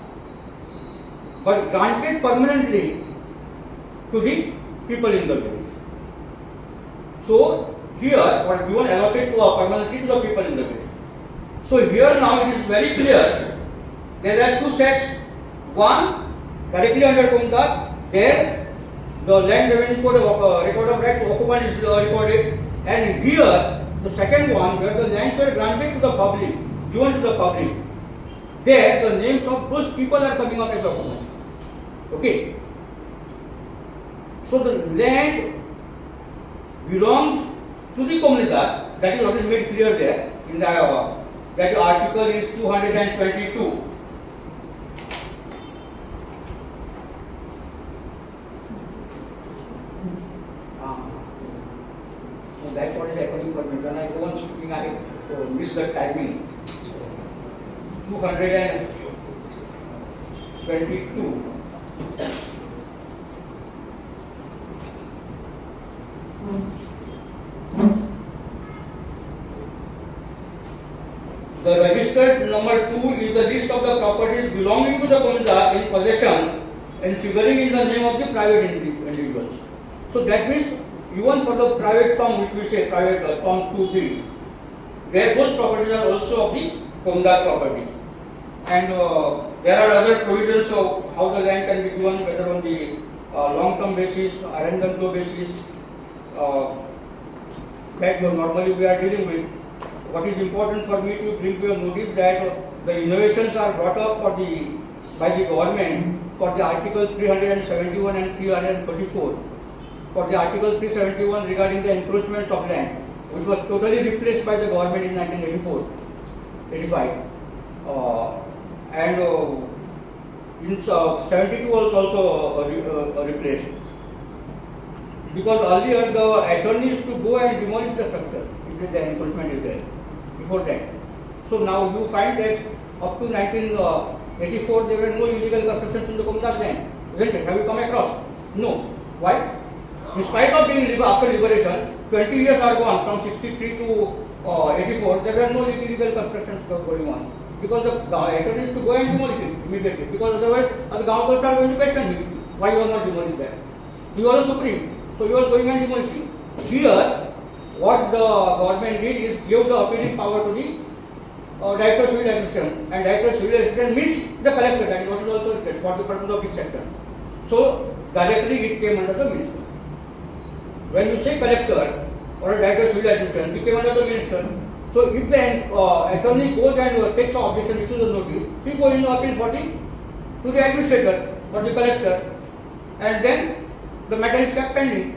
but granted permanently to the people in the village. So here what given allocated permanently to the people in the village. So here now it is very clear there are two sets. One directly under Comunidade, there the land revenue code record of rights occupant is recorded, and here the second one where the lands were granted to the public, given to the public, there the names of those people are coming up as occupants. Okay. So the land belongs to the Comunidade, that is what is made clear there in the that article is 222. So that's what is happening for me. When I go on speaking, I miss the timing. 222. listed number 2 is the list of the properties belonging to the Comunidade in possession and figuring in the name of the private individuals. So that means even for the private term, which we say private term 2, 3, those properties are also of the Comunidade properties. And there are other provisions of how the land can be given, whether on the long-term basis, arrendamento basis, that normally we are dealing with. What is important for me to bring to your notice that the innovations are brought up by the government for the Article 371 and 334. For the Article 371 regarding the encroachments of land, which was totally replaced by the government in 1985. And in 72 was also replaced. Because earlier the attorney used to go and demolish the structure if the encroachment is there. Before that. So now you find that up to 1984 there were no illegal constructions in the Comunidade land, isn't it? Have you come across? No. Why? In spite of being after liberation, 20 years are gone from 63 to 84, there were no illegal constructions going on. Because the attorney used to go and demolish it immediately. Because otherwise the Gaunkari are going to question him. Why you are not demolished that? You are the supreme. So you are going and demolishing. Here, what the government did is give the appealing power to the Director of Civil Administration, and Director of Civil Administration means the collector. That is what is also written for the purpose of this section. So directly it came under the minister. When you say collector or a Director of Civil Administration, it came under the minister. So if the attorney goes and takes an objection, issues a notice, he goes in the appeal to the administrator or the collector, and then the matter is kept pending.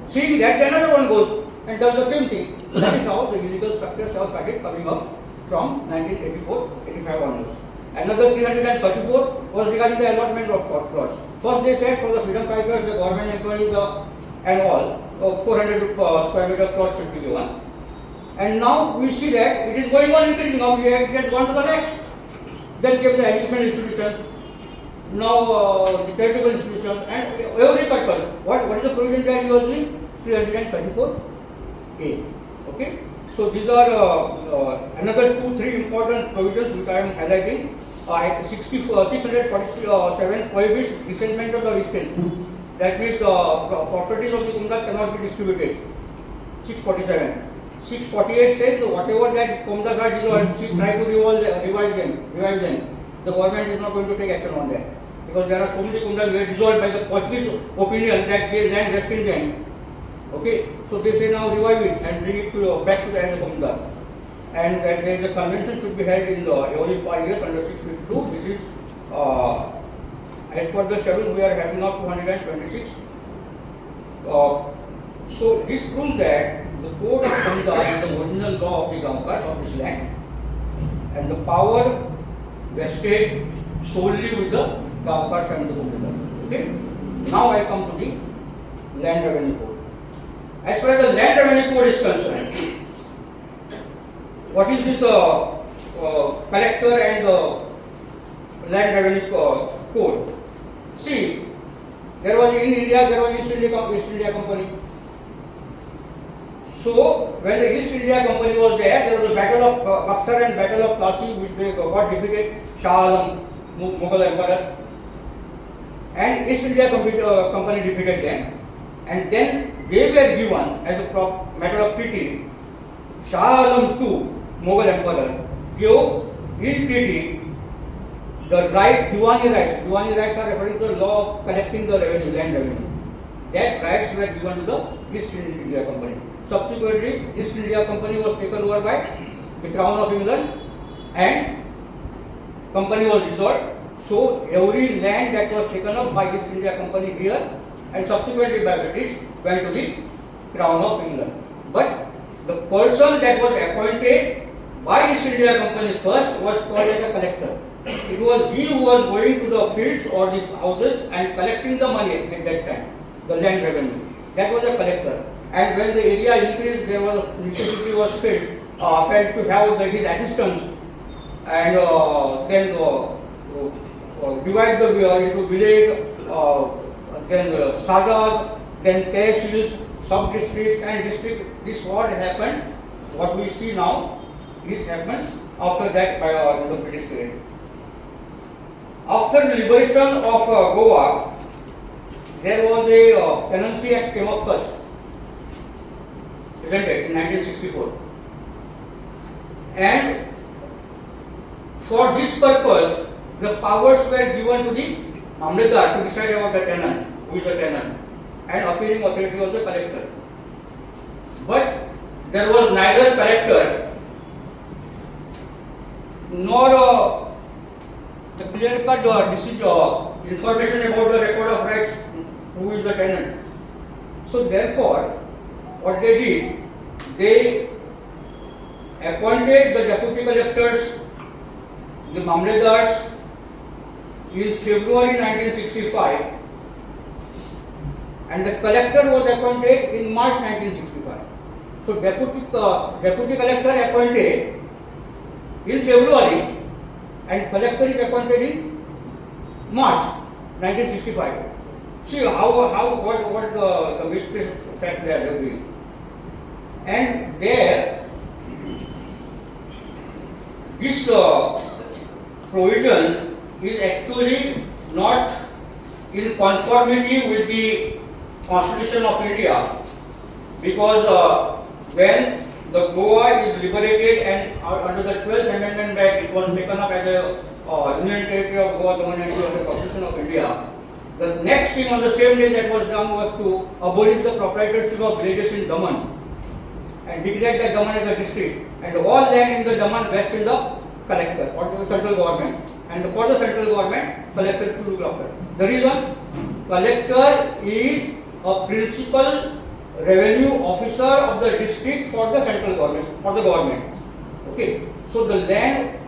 Seeing that, another one goes and does the same thing. That is how the illegal structures have started coming up from 1984-85 onwards. Another 334 was regarding the allotment of plots. First they said for the freedom fighters, the government employees and all, 400 square meter plots should be given. And now we see that it is going on increasing. Now it has gone to the next. Then came the educational institutions, now the charitable institutions, and every purpose. What is the provision that you are seeing? 334A. Okay. So these are another 2-3 important provisions which I am highlighting. 647 prohibits resentment of the estate. That means the properties of the Comunidade cannot be distributed. 647. 648 says whatever that Comunidades are dissolved, try to revive them. The government is not going to take action on that. Because there are so many Comunidades who are dissolved by the Portuguese opinion that the land rests in them. Okay, so they say now revive it and bring it back to the Comunidade. And that there is a convention should be held in every 5 years under 652. This is as per the schedule we are having now 226. So this proves that the Code of Comunidades is the original law of the Gaunkari of this land, and the power vested solely with the Gaunkari and the Comunidade. Okay. Now I come to the Land Revenue Code. As far as the Land Revenue Code is concerned, what is this collector and Land Revenue Code? See, there was in India, there was East India Company. So when the East India Company was there was a battle of Buxar and battle of Plassey, which they got defeated, Shah Alam, Mughal emperor, and East India Company defeated them, and then they were given as a matter of treaty. Shah Alam II, Mughal emperor, gave in treaty the right, Diwani rights. Diwani rights are referring to the law of collecting the revenue, land revenue. That rights were given to the East India Company. Subsequently, East India Company was taken over by the Crown of England and company was dissolved. So every land that was taken up by East India Company here and subsequently by British went to the Crown of England. But the person that was appointed by East India Company first was called as a collector. It was he who was going to the fields or the houses and collecting the money at that time, the land revenue. That was a collector. And when the area increased, there was necessity was felt to have his assistants and then divide the into village, then sagas, then tehsils, sub-districts and district. This what happened, what we see now is happened after that by the British period. After the liberation of Goa, there was a Tenancy Act came up first, isn't it, in 1964. And for this purpose, the powers were given to the Mamledar to decide about the tenant, who is the tenant, and appealing authority of the collector. But there was neither collector nor the clear-cut information about the record of rights, who is the tenant. So therefore, what they did, they appointed the deputy collectors, the Mamledars, in February 1965, and the collector was appointed in March 1965. So deputy collector appointed in February and collector is appointed in March 1965. See what the misplaced fact they are doing. And there, this provision is actually not in conformity with the Constitution of India, because when the Goa is liberated and under the 12th Amendment Act, it was taken up as a Union Territory of Goa, Comunidade of the Constitution of India. The next thing on the same day that was done was to abolish the proprietorship of villages in Daman and declare that Daman as a district, and all land in the Daman vest in the collector or the central government, and for the central government, collector to look after. The reason, collector is a principal revenue officer of the district for the central government, for the government. Okay, so the land,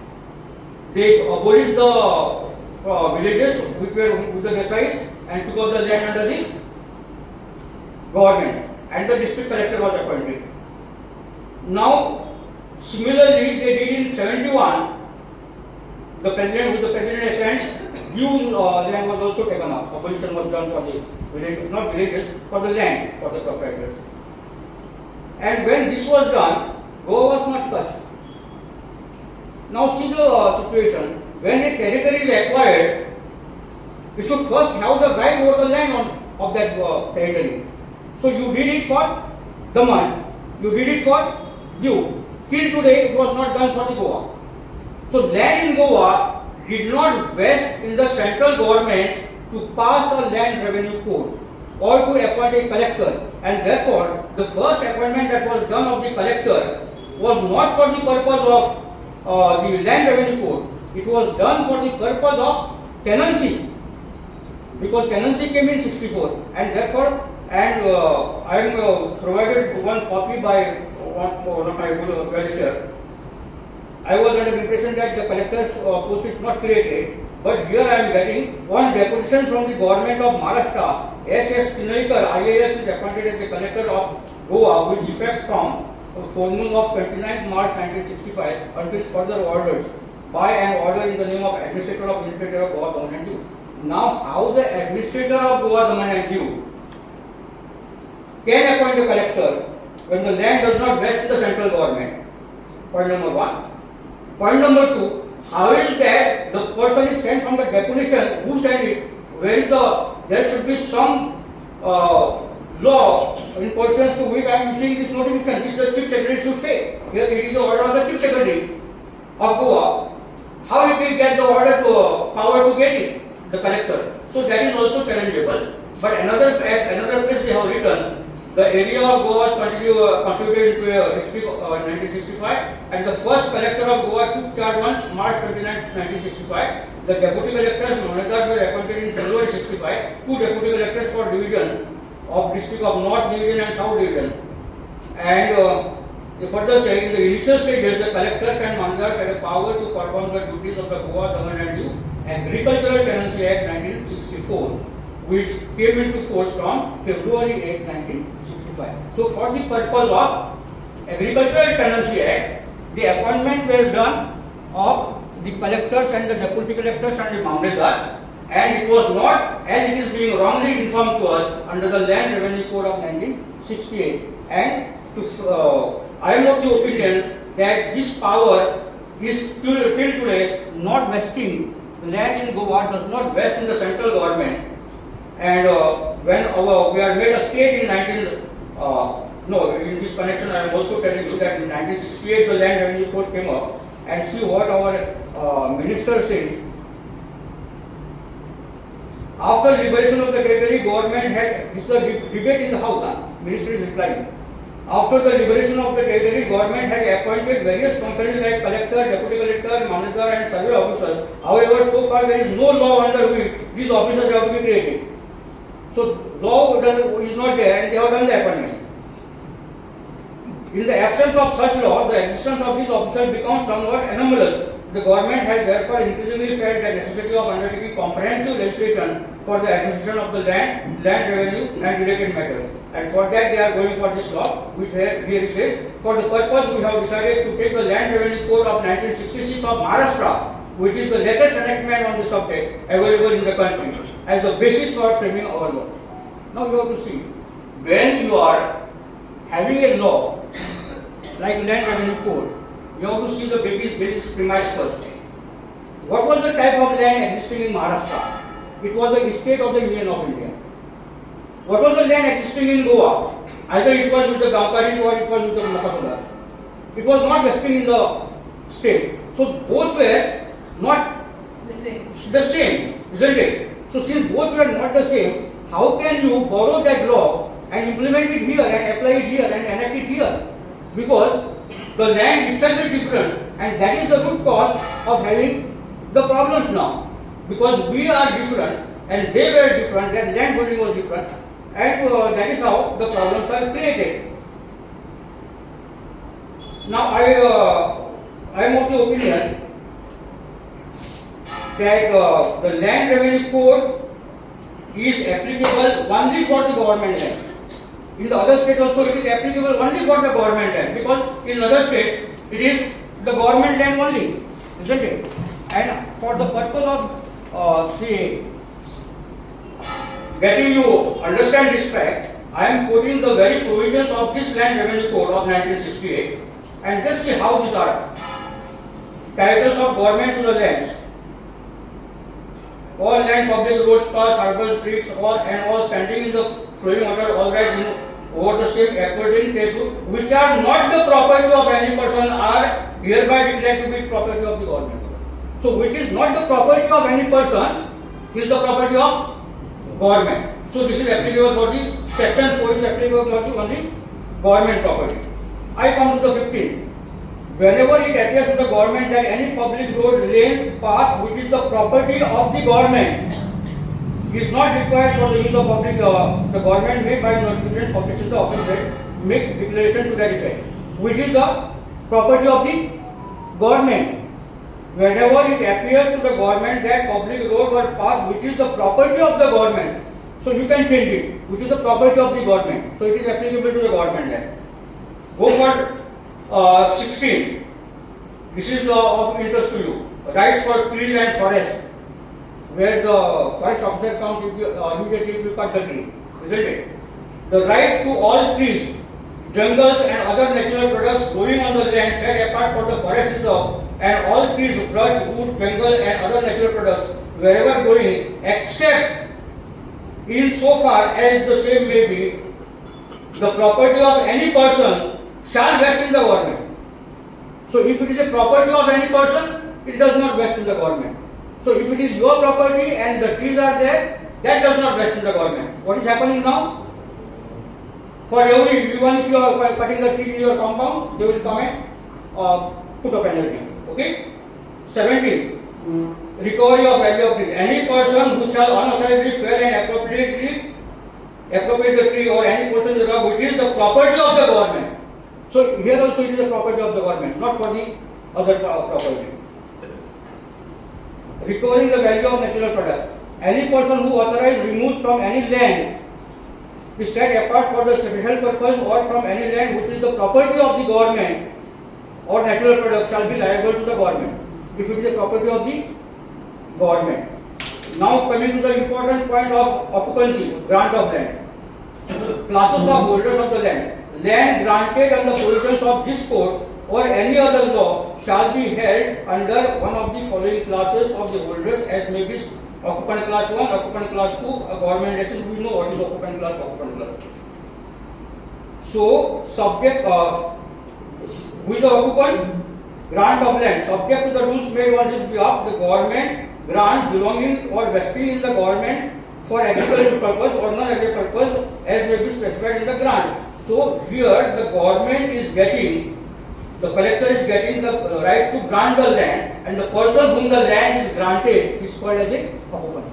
they abolished the villages which were with the size and took up the land under the government, and the district collector was appointed. Now, similarly, they did in 71. The president, with the president assent, new land was also taken up. Abolition was done for the villages, not villages, for the land, for the proprietors. And when this was done, Goa was not touched. Now see the situation. When a territory is acquired, you should first have the right over the land of that territory. So you did it for Daman, you did it for you. Till today, it was not done for the Goa. So land in Goa did not vest in the central government to pass a land revenue code or to appoint a collector, and therefore the first appointment that was done of the collector was not for the purpose of the land revenue code. It was done for the purpose of tenancy, because tenancy came in 64, and therefore, and I am provided one copy by one of my well-wisher. I was under the impression that the collector's post is not created, but here I am getting one deputation from the government of Maharashtra. S.S. Tinaikar, IAS, is appointed as the collector of Goa with effect from forenoon of 29th March 1965 until further orders, by an order in the name of Administrator of Union Territory of Goa, Comunidade. Now, how the Administrator of Goa, Comunidade can appoint a collector when the land does not vest in the central government? Point number one. Point number two, how is that the person is sent from the deputation, who sent it, where is there should be some law in pursuance to which I am issuing this notification. This the Chief Secretary should say. Here it is the order of the Chief Secretary of Goa. How it will get the order to power to get it? The collector. So that is also challengeable. But another place they have written, the area of Goa was constituted into a district in 1965, and the first collector of Goa took charge on March 29, 1965. The deputy collectors, Mamledars, were appointed in February 65. Two deputy collectors for division of district of North Division and South Division. And they further say, in the initial stages, the collectors and Mamledars had a power to perform the duties of the Goa Comunidade Agricultural Tenancy Act 1964, which came into force from February 8, 1965. So, for the purpose of Agricultural Tenancy Act, the appointment was done of the collectors and the deputy collectors and the Mamledar, and it was not, as it is being wrongly informed to us, under the Land Revenue Code of 1968. And I am of the opinion that this power is till today not vesting. The land in Goa does not vest in the central government. And when we are made a state in in this connection I am also telling you that in 1968 the Land Revenue Code came up, and see what our minister says. After liberation of the territory, government had, this is a debate in the house, minister is replying. After the liberation of the territory, government had appointed various functionaries like collector, deputy collector, manager and survey officers. However, so far there is no law under which these officers have to be created. So law is not there and they have done the appointment. In the absence of such law, the existence of these officers becomes somewhat anomalous. The government has therefore increasingly felt the necessity of undertaking comprehensive legislation for the administration of the land revenue and related matters. And for that they are going for this law, which here it says, for the purpose we have decided to take the Land Revenue Code of 1966 of Maharashtra, which is the latest enactment on the subject available in the country, as the basis for framing our law. Now you have to see, when you are having a law like Land Revenue Code, you have to see the basis premise first. What was the type of land existing in Maharashtra? It was the estate of the Union of India. What was the land existing in Goa? Either it was with the Gaunkaris or it was with the Makasodas. It was not vesting in the state. So both were not the same, isn't it? So since both were not the same, how can you borrow that law and implement it here and apply it here and enact it here? Because the land itself is different, and that is the root cause of having the problems now. Because we are different and they were different, their land holding was different, and that is how the problems are created. Now I am of the opinion that the Land Revenue Code is applicable only for the government land. In the other states also it is applicable only for the government land, because in other states it is the government land only, isn't it? And for the purpose of getting you understand this fact, I am quoting the very provisions of this Land Revenue Code of 1968, and just see how these are. Titles of government to the lands. All land, public roads, paths, harbors, creeks, all standing in the flowing water, all right over the same according thereto, which are not the property of any person, are hereby declared to be property of the government. So which is not the property of any person is the property of government. So this is applicable for the section 4 is applicable for the only government property. I come to the 15. Whenever it appears to the government that any public road, lane, path which is the property of the government is not required for the use of public, the government may by notification publishing the office date make declaration to that effect, which is the property of the government. Whenever it appears to the government that public road or path which is the property of the government, so you can change it, which is the property of the government, so it is applicable to the government land. Go for 16. This is of interest to you. Rights for trees and forest, where the forest officer comes if you, immediately if you cut the tree, isn't it? The right to all trees, jungles and other natural products growing on the land set apart for the forest reserve, and all trees, brush, wood, jungle and other natural products wherever growing, except in so far as the same may be the property of any person, shall vest in the government. So if it is a property of any person, it does not vest in the government. So if it is your property and the trees are there, that does not vest in the government. What is happening now? For every, even if you are cutting the tree in your compound, they will come and put a penalty. Okay? 17. Recovery of value of trees. Any person who shall unauthorizedly fell and appropriate the tree or any portion thereof which is the property of the government. So here also it is the property of the government, not for the other property. Recovering the value of natural product. Any person who authorized removes from any land is set apart for the special purpose or from any land which is the property of the government or natural product shall be liable to the government if it is the property of the government. Now coming to the important point of occupancy, grant of land. Classes of holders of the land. Land granted under provisions of this code or any other law shall be held under one of the following classes of the holders as may be occupant class 1, occupant class 2, government residence. We know what is occupant class 2. So, subject who is the occupant? Grant of land. Subject to the rules made on this behalf, the government grants belonging or vesting in the government for agricultural purpose or non-agricultural purpose as may be specified in the grant. So, here the government is getting, the collector is getting the right to grant the land, and the person whom the land is granted is called as a occupant.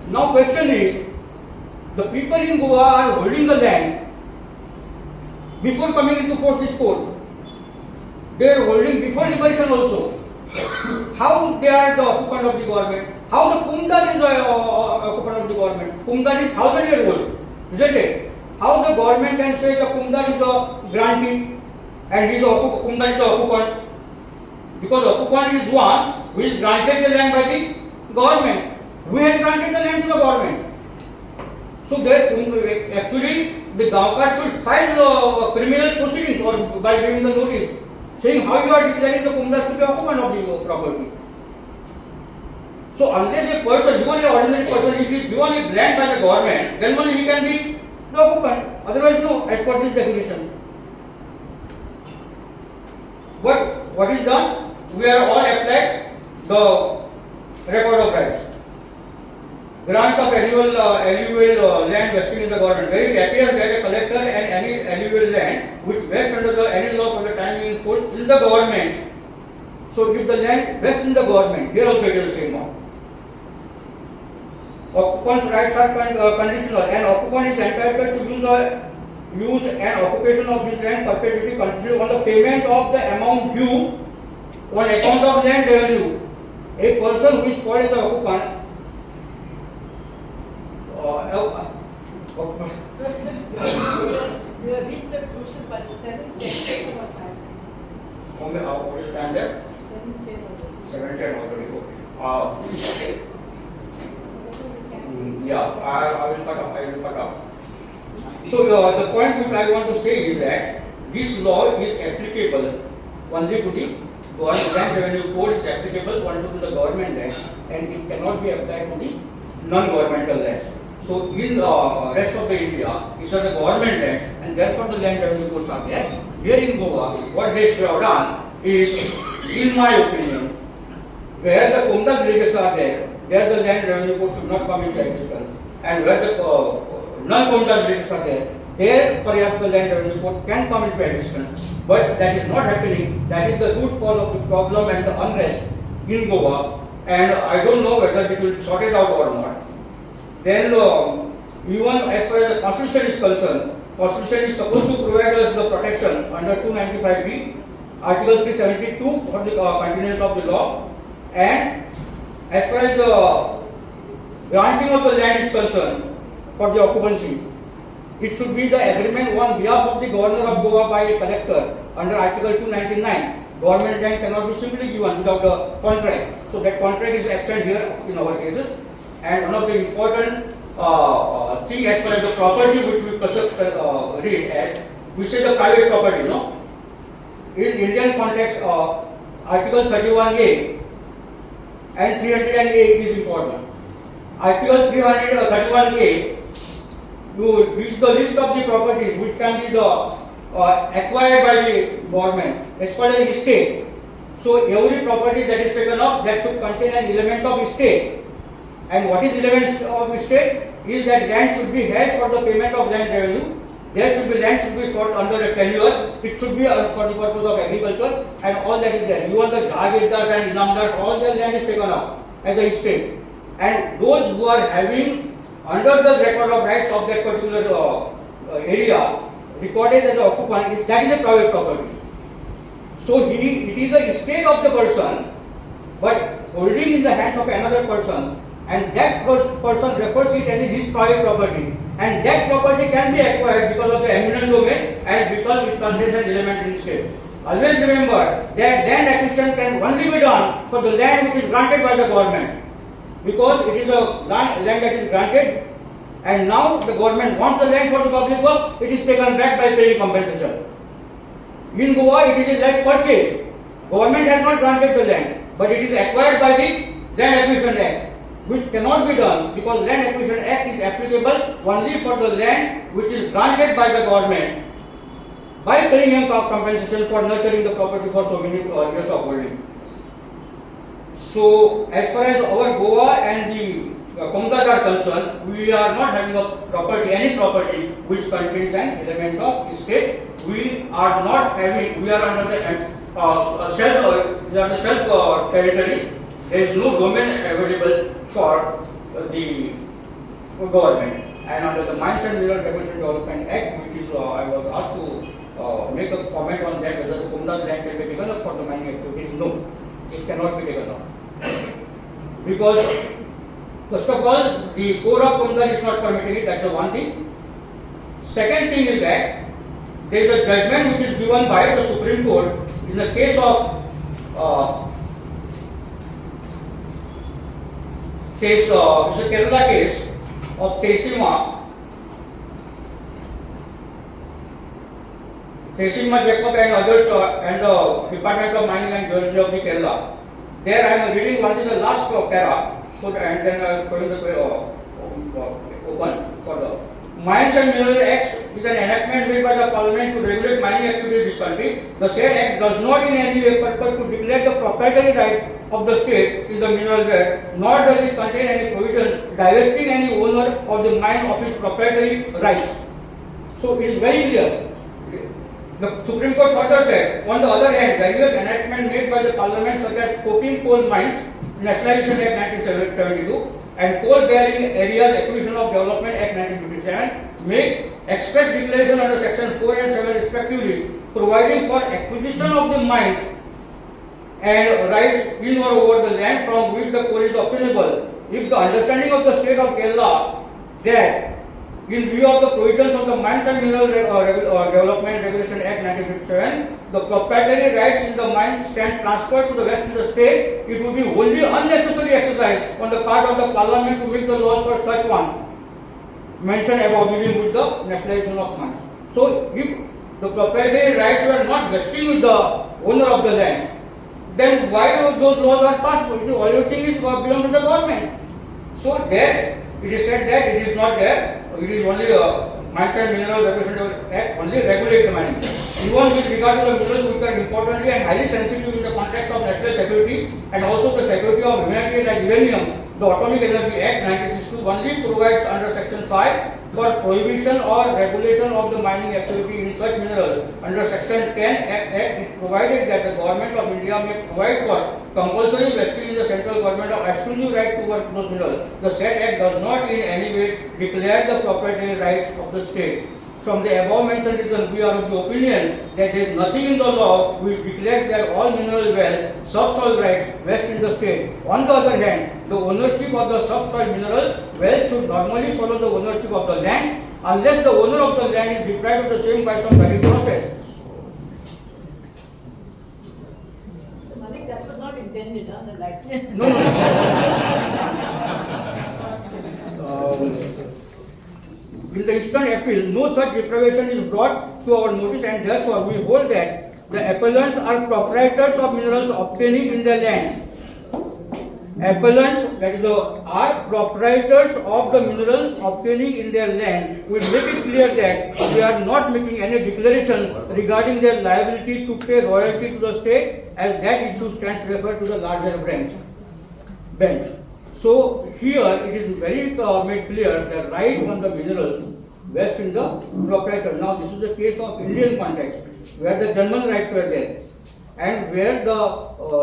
Now question is, the people in Goa are holding the land before coming into force this code. They are holding before liberation also. How they are the occupant of the government? How the Comunidade is the occupant of the government? Comunidade is 1,000 years old, isn't it? How the government can say the Comunidade is the grantee and Comunidade is the occupant? Because occupant is one who is granted the land by the government. We have granted the land to the government. So actually the Gaunkari should file criminal proceedings or by giving the notice saying how you are declaring the Comunidade to be occupant of the property. So unless a person, even an ordinary person, if he is given a land by the government, then only he can be the occupant. Otherwise no, as per this definition. But what is done? We are all applied the record of rights. Grant of annual land vesting in the government. Where it appears that a collector and any annual land which vests under the any law for the time in force in the government. So if the land vests in the government, here also it is the same now. Occupant's rights are conditional, and occupant is entitled to use an occupation of his land perpetually conditional on the payment of the amount due on account of land revenue. A person who is called as the occupant You have reached the crucial part. 7:10 was time. What is the time there? 7:10 already. Yeah, I will cut off. So the point which I want to say is that this law is applicable only to the government land revenue code is applicable only to the government land, and it cannot be applied to the non-governmental lands. So in rest of the India, these are the government lands, and therefore the land revenue codes are there. Here in Goa, what they should have done is, in my opinion, where the Comunidade villages are there the land revenue code should not come into existence, and where the non-Comunidade villages are there perhaps the land revenue code can come into existence. But that is not happening. That is the root cause of the problem and the unrest in Goa, and I don't know whether it will be sorted out or not. Then even as far as the Constitution is concerned, Constitution is supposed to provide us the protection under 295B, Article 372 for the continuance of the law, and as far as the granting of the land is concerned for the occupancy, it should be the agreement on behalf of the Governor of Goa by a collector under Article 299. Government land cannot be simply given without a contract. So that contract is absent here in our cases. And one of the important thing as far as the property which we read as, we say the private property, no? In Indian context, Article 31A and 300A is important. Article 331A gives the list of the properties which can be acquired by the government as far as estate. So every property that is taken up, that should contain an element of estate. And what is element of estate? Is that land should be held for the payment of land revenue. Land should be for under a tenure. It should be for the purpose of agriculture, and all that is there. Even the Jagirdars and Inamdars, all their land is taken up as a estate. And those who are having under the record of rights of that particular area recorded as an occupant, that is a private property. So it is a estate of the person, but holding in the hands of another person, and that person refers it as his private property, and that property can be acquired because of the eminent domain and because it contains an element in state. Always remember that land acquisition can only be done for the land which is granted by the government, because it is a land that is granted, and now the government wants the land for the public work, it is taken back by paying compensation. In Goa, it is like purchase. Government has not granted the land, but it is acquired by the Land Acquisition Act, which cannot be done because Land Acquisition Act is applicable only for the land which is granted by the government by paying him compensation for nurturing the property for so many years of holding. So, as far as our Goa and the Comunidades are concerned, we are not having a property, any property which contains an element of estate. We are not having, we are under the self territories. There is no domain available for the government. And under the Mines and Mineral Regulation Development Act, which is I was asked to make a comment on that, whether the Comunidade land can be taken up for the mining activities. No, it cannot be taken up. Because first of all, the Code of Comunidades is not permitting it, that's the one thing. Second thing is that there is a judgment which is given by the Supreme Court in the case of it's a Kerala case of Tesima Jacob and others and the Department of Mining and Geology of the Kerala. There I am reading only the last para, so and then showing the open for the Mines and Mineral Act is an enactment made by the Parliament to regulate mining activity in this country. The said Act does not in any way purport to declare the proprietary right of the state in the mineral wealth, nor does it contain any provision divesting any owner of the mine of his proprietary rights. So it is very clear. The Supreme Court further said, on the other hand, various enactments made by the Parliament such as coking coal mines, Nationalization Act 1972, and coal bearing areas acquisition of development act 1957 make express declaration under section 4 and 7 respectively, providing for acquisition of the mines and rights in or over the land from which the coal is obtainable. If the understanding of the state of Kerala that in view of the provisions of the Mines and Mineral Development Regulation Act 1957, the proprietary rights in the mines stand transferred to the rest of the state, it would be wholly unnecessary exercise on the part of the Parliament to make the laws for such one mentioned above dealing with the nationalization of mines. So, if the proprietary rights were not vesting with the owner of the land, then why those laws are passed? Everything belongs to the government. So, there it is said that it is not there. It is only Mines and Mineral Regulation Act only regulate the mining. Even with regard to the minerals which are importantly and highly sensitive in the context of national security and also the security of humanity like uranium, the Atomic Energy Act 1962 only provides under section 5 for prohibition or regulation of the mining activity in such mineral. Under section 10 Act it provided that the government of India may provide for compulsory vesting in the central government of exclusive right to work those minerals. The said Act does not in any way declare the proprietary rights of the state. From the above mentioned reason, we are of the opinion that there is nothing in the law which declares that all mineral wealth, subsoil rights vest in the state. On the other hand, the ownership of the subsoil mineral wealth should normally follow the ownership of the land unless the owner of the land is deprived of the same by some valid process. So Malik, that was not intended on the lights. No. In the instant appeal, no such deprivation is brought to our notice, and therefore we hold that the appellants are proprietors of minerals obtaining in their land. Appellants, that is, are proprietors of the mineral obtaining in their land. We make it clear that we are not making any declaration regarding their liability to pay royalty to the state, as that issue stands referred to the larger bench. So here it is very made clear that right on the minerals vests in the proprietor. Now this is the case of Indian context where the German rights were there and where the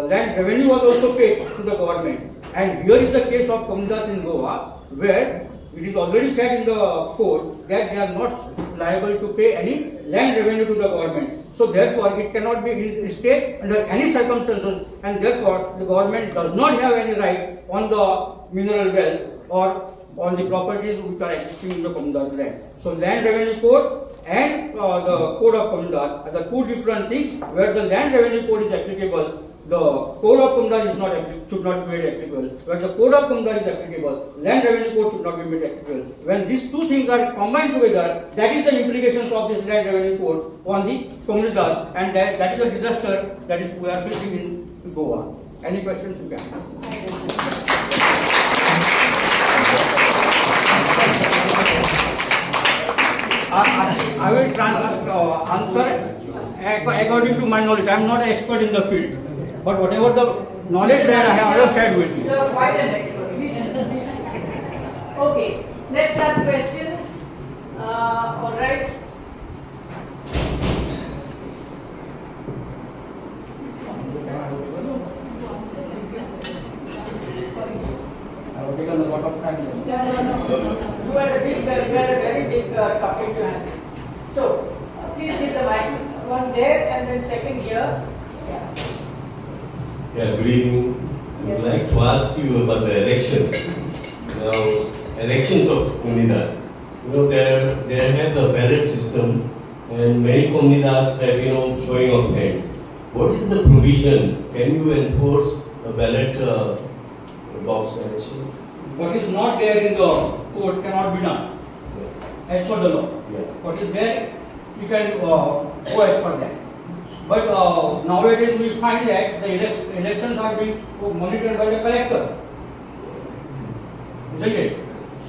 land revenue was also paid to the government. And here is the case of Comunidade in Goa where it is already said in the code that they are not liable to pay any land revenue to the government. So therefore it cannot be in state under any circumstances, and therefore the government does not have any right on the mineral wealth or on the properties which are existing in the Comunidade land. So land revenue code and the Code of Comunidades are the two different things. Where the land revenue code is applicable, the Code of Comunidades is not should not be made applicable. When the Code of Comunidades is applicable, Land Revenue Code should not be made applicable. When these two things are combined together, that is the implications of this Land Revenue Code on the Comunidade, and that is a disaster that is we are facing in Goa. Any questions you can? I will answer according to my knowledge. I am not an expert in the field, but whatever the knowledge that I have shared with you. You are quite an expert. Okay, let's have questions. All right. I have taken a lot of time. No. You are a very big topic to handle. So, please give the mic. One there and then second here. Yeah. Yeah, good evening. I would like to ask you about the election. Now, elections of Comunidade. They have the ballot system, and many Comunidades have, showing of hands. What is the provision? Can you enforce a ballot box election? What is not there in the code cannot be done as per the law. Yeah. What is there, you can go as per that. But nowadays we find that the elections are being monitored by the collector, isn't it?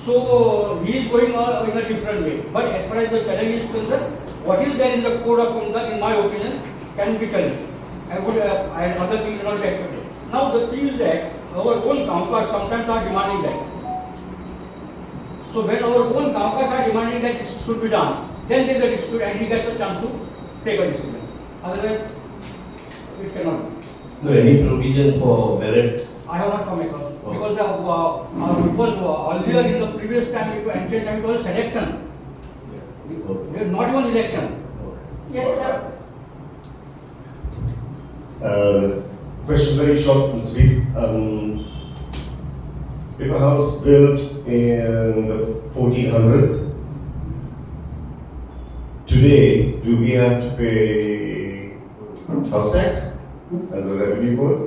So he is going in a different way. But as far as the challenge is concerned, what is there in the Code of Comunidade, in my opinion, can be challenged. And other things are not expected. Now the thing is that our own Gaunkars sometimes are demanding that. So when our own Gaunkars are demanding that this should be done, then there is a dispute and he gets a chance to take a decision. Otherwise, it cannot be. No, any provision for ballot? I have not come across. Because earlier in the previous time, ancient time, it was selection. There is not even election. Yes, sir. Question very short and sweet. If a house built in the 1400s, today, do we have to pay house tax and the revenue code?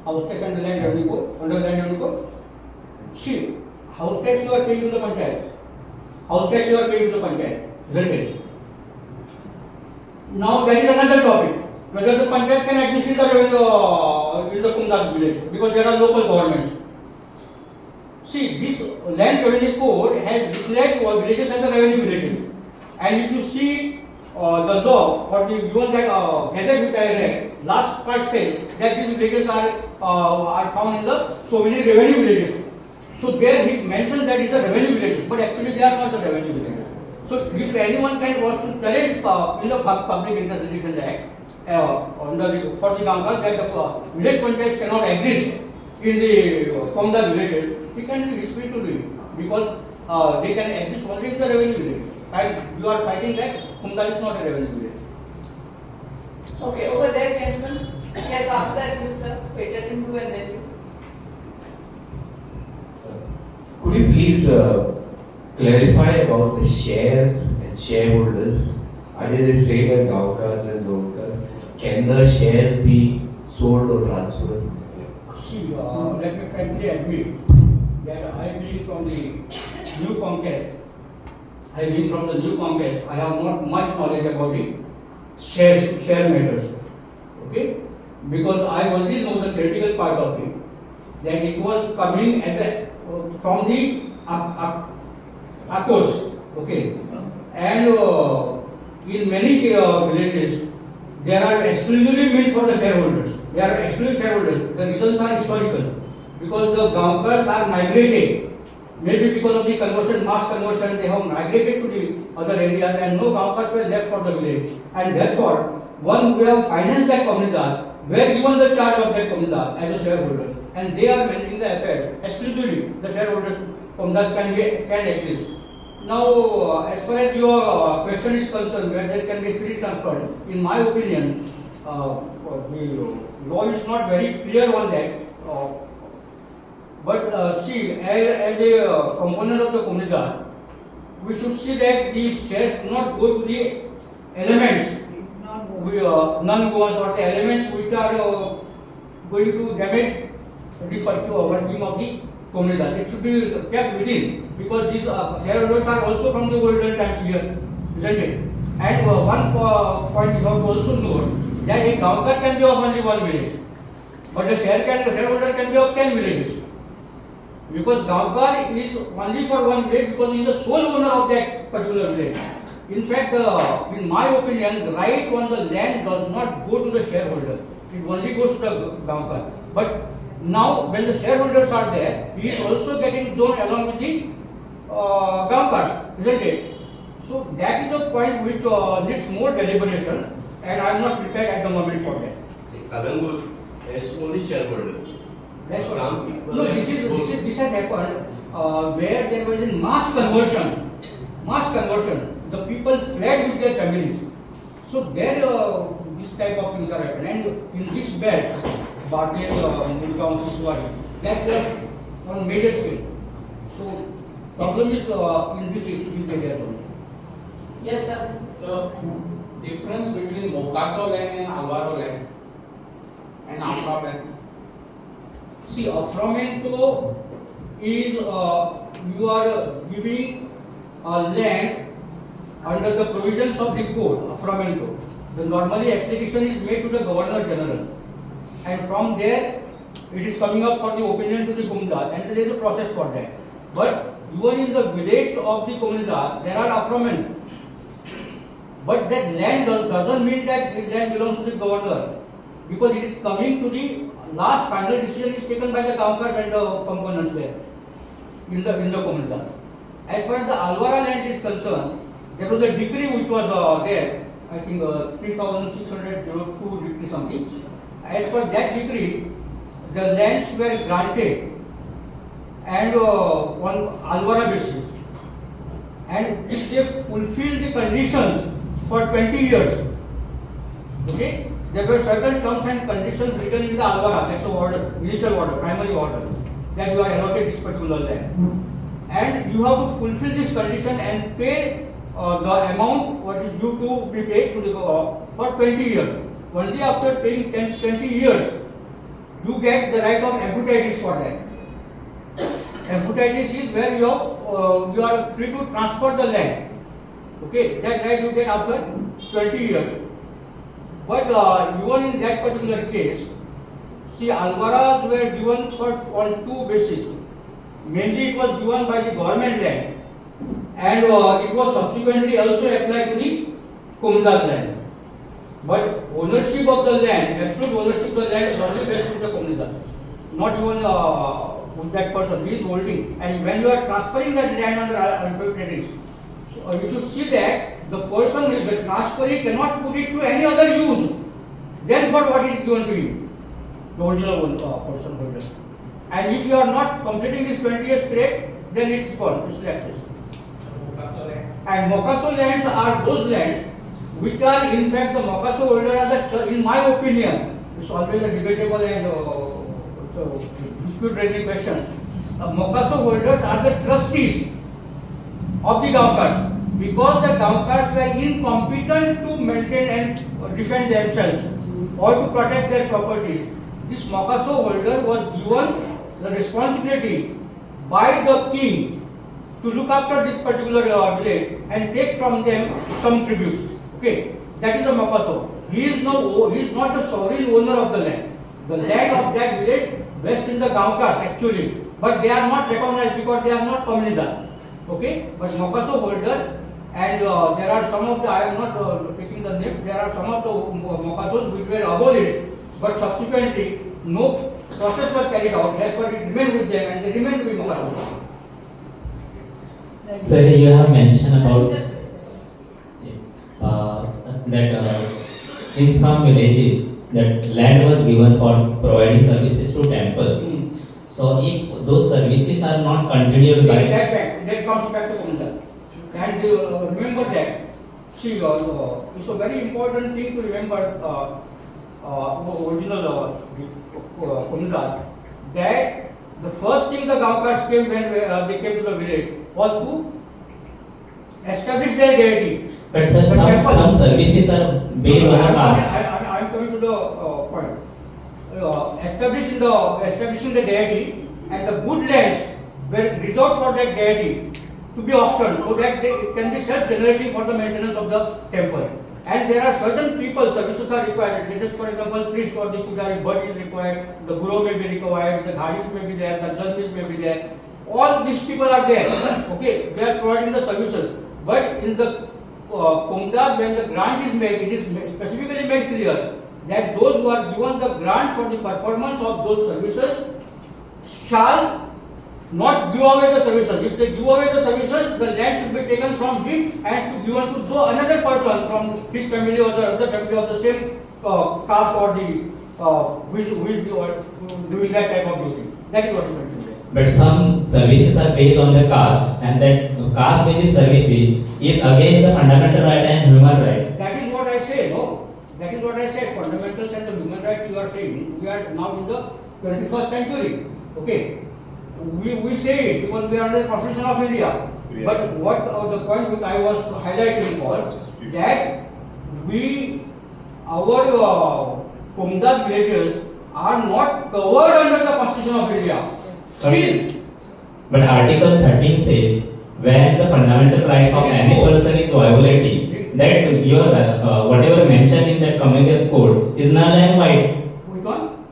House tax and the land revenue code, under land revenue code. See, house tax you are paying to the panchayat. House tax you are paying to the panchayat, isn't it? Now that is another topic. Whether the panchayat can exist in the Comunidade village, because there are local governments. See, this land revenue code has declared villages as the revenue villages. And if you see the law or the given that gazette which I read, last part says that these villages are found in the so many revenue villages. So there he mentions that it's a revenue village, but actually they are not the revenue villages. So if anyone can want to challenge in the Public Interest Relations Act for the Gaunkari that the village panchayats cannot exist in the Comunidade villages, he can be free to do it because they can exist only in the revenue villages. And you are fighting that Comunidade is not a revenue village. Okay, over there, gentlemen. Yes, after that, you, sir. Wait, let him do and then you. Could you please clarify about the shares and shareholders? Are they the same as Gaunkars and Gaunkars? Can the shares be sold or transferred? See, let me frankly admit that I being from the new Congress, I have not much knowledge about the share matters. Okay? Because I only know the theoretical part of it. That it was coming as from the Akos. Okay? And in many villages, there are exclusively meant for the shareholders. They are exclusive shareholders. The reasons are historical. Because the Gaunkars are migrated. Maybe because of the conversion, mass conversion, they have migrated to the other areas and no Gaunkars were left for the village. And therefore, one who have financed that Comunidade were given the charge of that Comunidade as a shareholder. And they are managing the affairs. Exclusively, the shareholders Comunidades can exist. Now, as far as your question is concerned, where there can be free transfer, in my opinion, the law is not very clear on that. But see, as a component of the Comunidade, we should see that these shares do not go to the elements non-goers or the elements which are going to damage the working of the Comunidade. It should be kept within, because these shareholders are also from the olden times here, isn't it? And one point you have to also note that a Gaunkar can be of only one village, but the shareholder can be of 10 villages. Because Gaunkar is only for one village because he is the sole owner of that particular village. In fact, in my opinion, the right on the land does not go to the shareholder. It only goes to the Gaunkar. But now, when the shareholders are there, he is also getting zoned along with the Gaunkars, isn't it? So that is a point which needs more deliberation, and I am not prepared at the moment for that. Kalangur has only shareholders. That's what. Some people No, this has happened where there was a mass conversion. The people fled with their families. So there, this type of things are happening. And in this belt, Bhartiya, Gurgaon, Kiswari, that was on major scale. So problem is in this area only. Yes, sir. So, difference between Mokaso land and Alvaro land and Afra. See, afframento is you are giving land under the provisions of the code, afframento. The normally application is made to the Governor General, and from there it is coming up for the opinion to the Comunidade, and there is a process for that. But even in the village of the Comunidade, there are afframento. But that land doesn't mean that the land belongs to the governor, because it is coming to the last final decision is taken by the Gaunkars and the components there in the Comunidade. As far as the Alvara land is concerned, there was a decree which was there, I think 3602 decree something. As per that decree, the lands were granted and on Alvara basis, and if they fulfill the conditions for 20 years, okay, there were certain terms and conditions written in the Alvara, that's the order, initial order, primary order, that you are allotted this particular land. And you have to fulfill this condition and pay the amount what is due to be paid to the for 20 years. Only after paying 20 years, you get the right of amputatis for that. Amputatis is where you are free to transfer the land. Okay, that right you get after 20 years. But even in that particular case, see, Alvaras were given on two bases. Mainly it was given by the government land, and it was subsequently also applied to the Comunidade land. But ownership of the land, absolute ownership of the land is only based with the Comunidade, not even with that person. He is holding, and when you are transferring that land under amputatis, you should see that the person who is transferring cannot put it to any other use than for what it is given to him, the original person holder. And if you are not completing this 20 years period, then it is gone, it lapses. And Mokaso lands are those lands which are, in fact, the Mokaso holder are in my opinion, it's always a debatable and dispute raising question. Mokaso holders are the trustees of the Gaunkars, because the Gaunkars were incompetent to maintain and defend themselves or to protect their properties. This Mokaso holder was given the responsibility by the king to look after this particular village and take from them some tributes. Okay, that is a Mokaso. He is not the sovereign owner of the land. The land of that village rests in the Gaunkars actually, but they are not recognized because they are not Comunidade. Okay, but Mokaso holder, and there are some of the, I am not taking the names, there are some of the Mokasos which were abolished, but subsequently no process was carried out, therefore it remained with them and they remained to be Mokasos. Sir, you have mentioned about that in some villages that land was given for providing services to temples. So if those services are not continued by that comes back to Comunidade. And remember that. See, it's a very important thing to remember original Comunidade, that the first thing the Gaunkars came when they came to the village was to establish their deity. But sir, The temple- some services are based on the caste. I am coming to the point. Establishing the deity and the good lands were reserved for that deity to be auctioned so that it can be self-generating for the maintenance of the temple. And there are certain people, services are required. Let us, for example, priest or the pujari, bird is required, the guru may be required, the gharis may be there, the jalmis may be there. All these people are there. Okay, they are providing the services. But in the Comunidade, when the grant is made, it is specifically made clear that those who are given the grant for the performance of those services shall not give away the services. If they give away the services, the land should be taken from him and to given to another person from his family or the other family of the same caste or the who is doing that type of duty. That is what is mentioned there. But some services are based on the caste, and that caste-based services is against the fundamental right and human right. That is what I say, no? That is what I said. Fundamentals and the human rights you are saying. We are now in the 21st century. Okay. We say it because we are under the Constitution of India. Yeah. But what the point which I was highlighting was that our Comunidade villages are not covered under the Constitution of India. Still, But Article 13 says when the fundamental rights of any person is violating, that your whatever mentioned in that communal code is null and void. which one?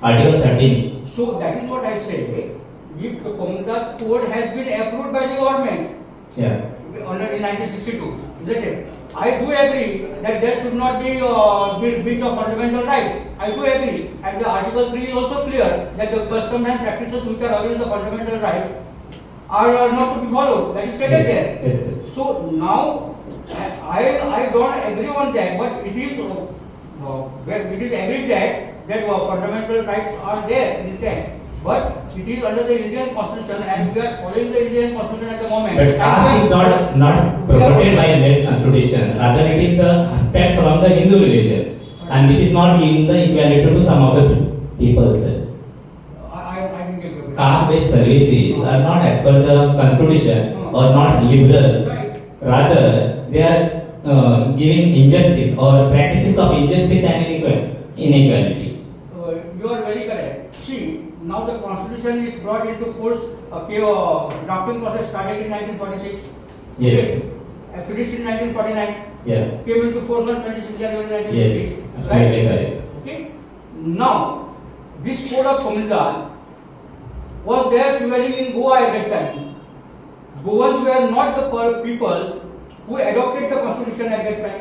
Article 13. So that is what I say. If the Comunidade code has been approved by the government Yeah. in 1962, isn't it? I do agree that there should not be breach of fundamental rights. I do agree. And the Article 3 is also clear that the customs and practices which are against the fundamental rights are not to be followed. That is stated there. Yes, sir. So now I don't agree on that, but it is agreed that fundamental rights are there intact. But it is under the Indian Constitution, and we are following the Indian Constitution at the moment. But caste is not protected by Indian Constitution. Rather, it is the aspect from the Hindu religion, and which is not giving the equality to some of the people, sir. I didn't get your question. Caste-based services are not as per the Constitution or not liberal. Right. Rather, they are giving injustice or practices of injustice and inequality. You are very correct. See, now the Constitution is brought into force. Drafting process started in 1946. Yes. Finished in 1949. Yeah. Came into force on 26 January 1950. Yes. Absolutely correct. Okay. Now, this Code of Comunidade was there prevailing in Goa at that time. Goans were not the people who adopted the Constitution at that time.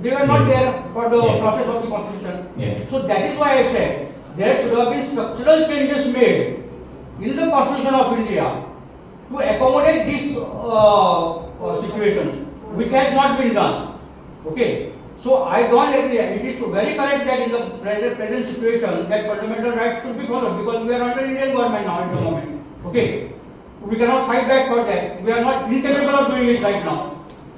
They were not Yes. there for the Yeah. process of the Constitution. Yeah. So that is why I said there should have been structural changes made in the Constitution of India to accommodate these situations, which has not been done. Okay. So I don't agree. It is very correct that in the present situation that fundamental rights should be followed because we are under Indian government now at the moment. Okay. We cannot fight back for that. We are not incapable of doing it right now.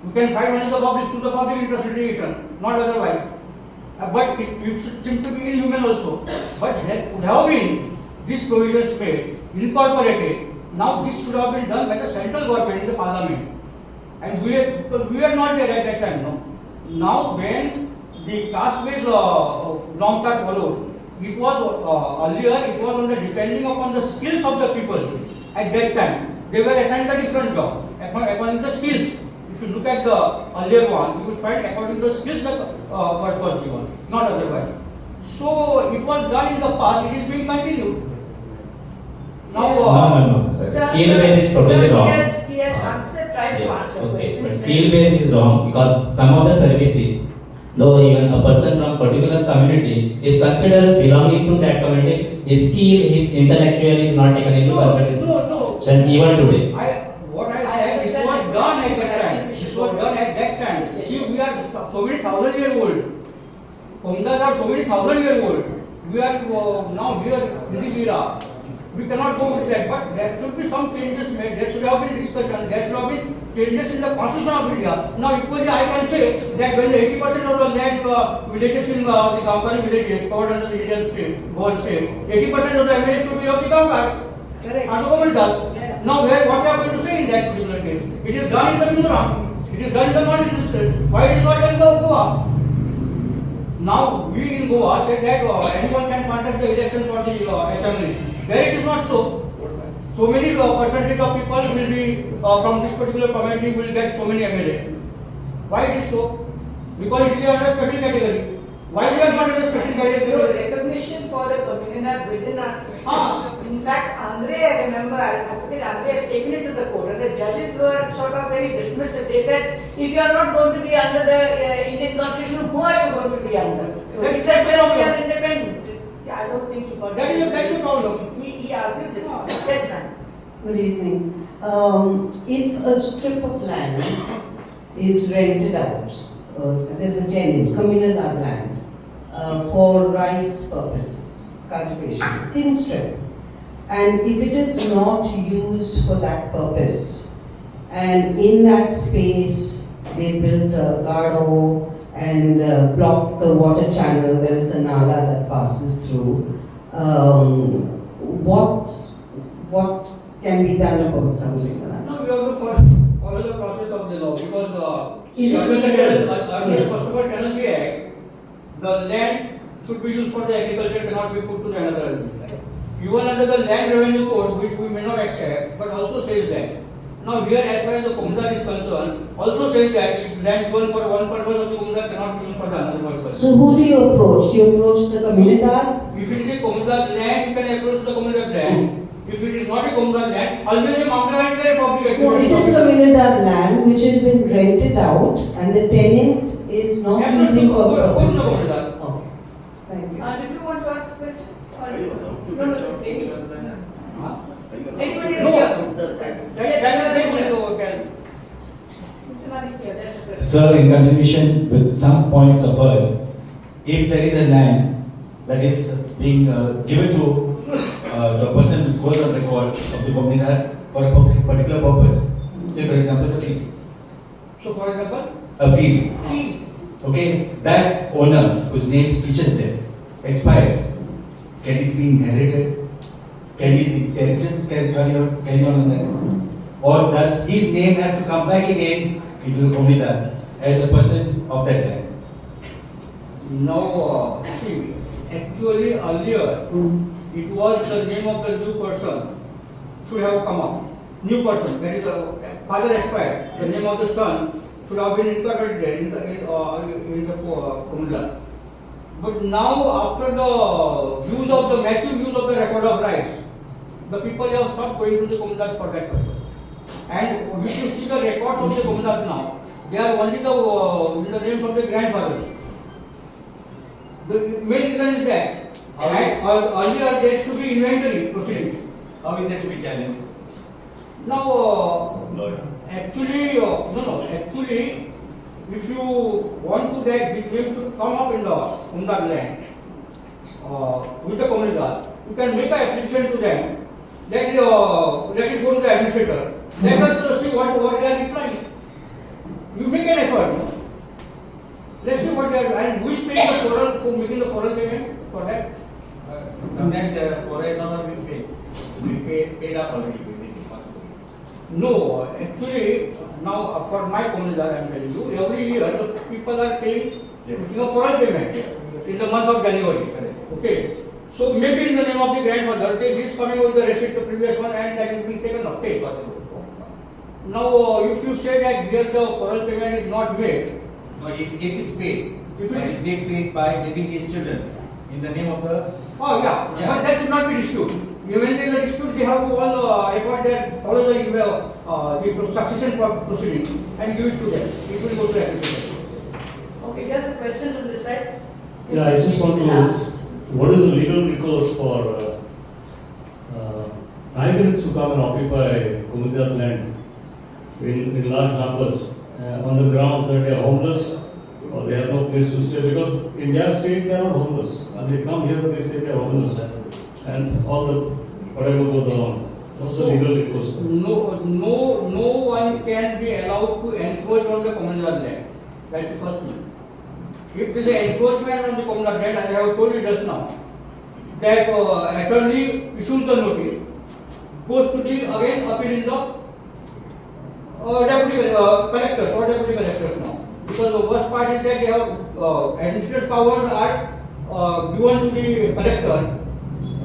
We can fight only to the public interest litigation, not otherwise. But it seems to be inhuman also. But there would have been these provisions made, incorporated. Now this should have been done by the central government in the parliament. And we are not there at that time. No. Now when the caste-based norms are followed, it was earlier it was on the depending upon the skills of the people at that time. They were assigned a different job according to the skills. If you look at the earlier one, you will find according to the skills that were first given, not otherwise. So it was done in the past, it is being continued. No, sir. Skill based is totally wrong. He has answered, tried to answer Okay, but questions. skill based is wrong because some of the services, though even a person from particular community is considered belonging to that community, his skill, his intellectual is not taken into consideration. No. Even today. What I said, this was done at that time. This was done at that time. See, we are so many thousand-year-old. Comunidades are so many thousand-year-old. We are now here in this era. We cannot go with that, but there should be some changes made. There should have been discussion. There should have been changes in the Constitution of India. Now, equally, I can say that when the 80% of the land villages in the Gaunkari villages covered under the Indian state, Goa state, 80% of the area should be of the Gaunkari. Correct. And Comunidade. Now, what we are going to say in that particular case? It is is done in the Mizoram. It is done in the North. Why it is not done in the Goa? Now we in Goa say that anyone can contest the election for the assembly. There it is not so. So many percentage of people will be from this particular community will get so many MLA. Why it is so? Because it is under special category. Why we are not under special There is no category? recognition for the Comunidade within our system. In fact, Andre, I remember, Andre had taken it to the court and the judges were sort of very dismissive. They said, if you are not going to be under the Indian constitution, who are you going to be under? So he said, well, we are independent. Yeah, I don't think he got That is the problem. He argued this. Yes, ma'am. Good evening. If a strip of land is rented out, there's a tenant, Comunidade land, for rice purposes, cultivation, thin strip, and if it is not used for that purpose, and in that space they built a gardo and blocked the water channel, there is a nala that passes through, what can be done about something like that? No, we have to follow the process of the law because Is it under the legal? First of all, Tenancy Act, the land should be used for the agriculture, cannot be put to another use. Even under the land revenue code, which we may not accept, but also says that. Now here, as far as the Comunidade is concerned, also says that if land given for one purpose of the Comunidade cannot be used for the other purpose. So who do you approach? Do you approach the Comunidade? If it is a Comunidade land, you can approach the Comunidade land. If it is not a Comunidade land, always a Mamla is there public. No, it is Comunidade land which has been rented out and the tenant is not using for the purpose. Okay, thank you. Did you want to ask a question? No, lady. Anybody No. else That Mr. Malik, here, there's a question. Sir, in continuation with some points of ours, if there is a land that is being given to the person who goes on record of the Comunidade for a particular purpose, say for example a field, So for example, a field, okay, that owner whose name features there expires, can it be inherited? Can his inheritance carry on that? Or does his name have to come back again into the Comunidade as a person of that land? now see, actually earlier it was the name of the new person should have come up. New person, that is father expired, the name of the son should have been incorporated in the Comunidade. But now after the massive use of the record of rights, the people have stopped going to the Comunidade for that purpose. And if you see the records of the Comunidade now, they are only in the names of the grandfathers. The main reason is that earlier there should be inventory proceedings. How is that to be challenged? Now, actually, actually, if you want to that this name should come up in the Comunidade land with the Comunidade, you can make an application to them. Let it go to the administrator. Let us see what they are replying. You make an effort. Let's see what they are, and who is paying the foral for making the foral payment for that? Sometimes foreign is not being paid. It's paid up already. No, actually, now for my Comunidade, I am telling you, every year the people are paying a foral payment in the month of January. Okay. So maybe in the name of the grandfather, they is coming with the receipt the previous one and that is being taken off. Okay. Now, if you say that here the foral payment is not made, No, if it's paid, If it it is- is being paid by maybe his children in the name of the. oh yeah, but that should not be dispute. When there is a dispute, they have to all record that, follow the succession proceeding and give it to them. It will go to administration. Okay, here's a question from this side. Yeah, I just want to ask, what is the legal recourse for migrants who come and occupy Comunidade land in large numbers on the grounds that they are homeless or they have no place to stay? Because in their state they are not homeless, and they come here they say they are homeless, and all the whatever goes along. What's the legal recourse? No one can be allowed to encroach on the Comunidade land. That's the first thing. If there is an encroachment on the Comunidade land, as I have told you just now, that attorney issues the notice, goes to the again appeal in the collectors, what deputy collectors now? Because the worst part is that they have administrative powers are given to the collector.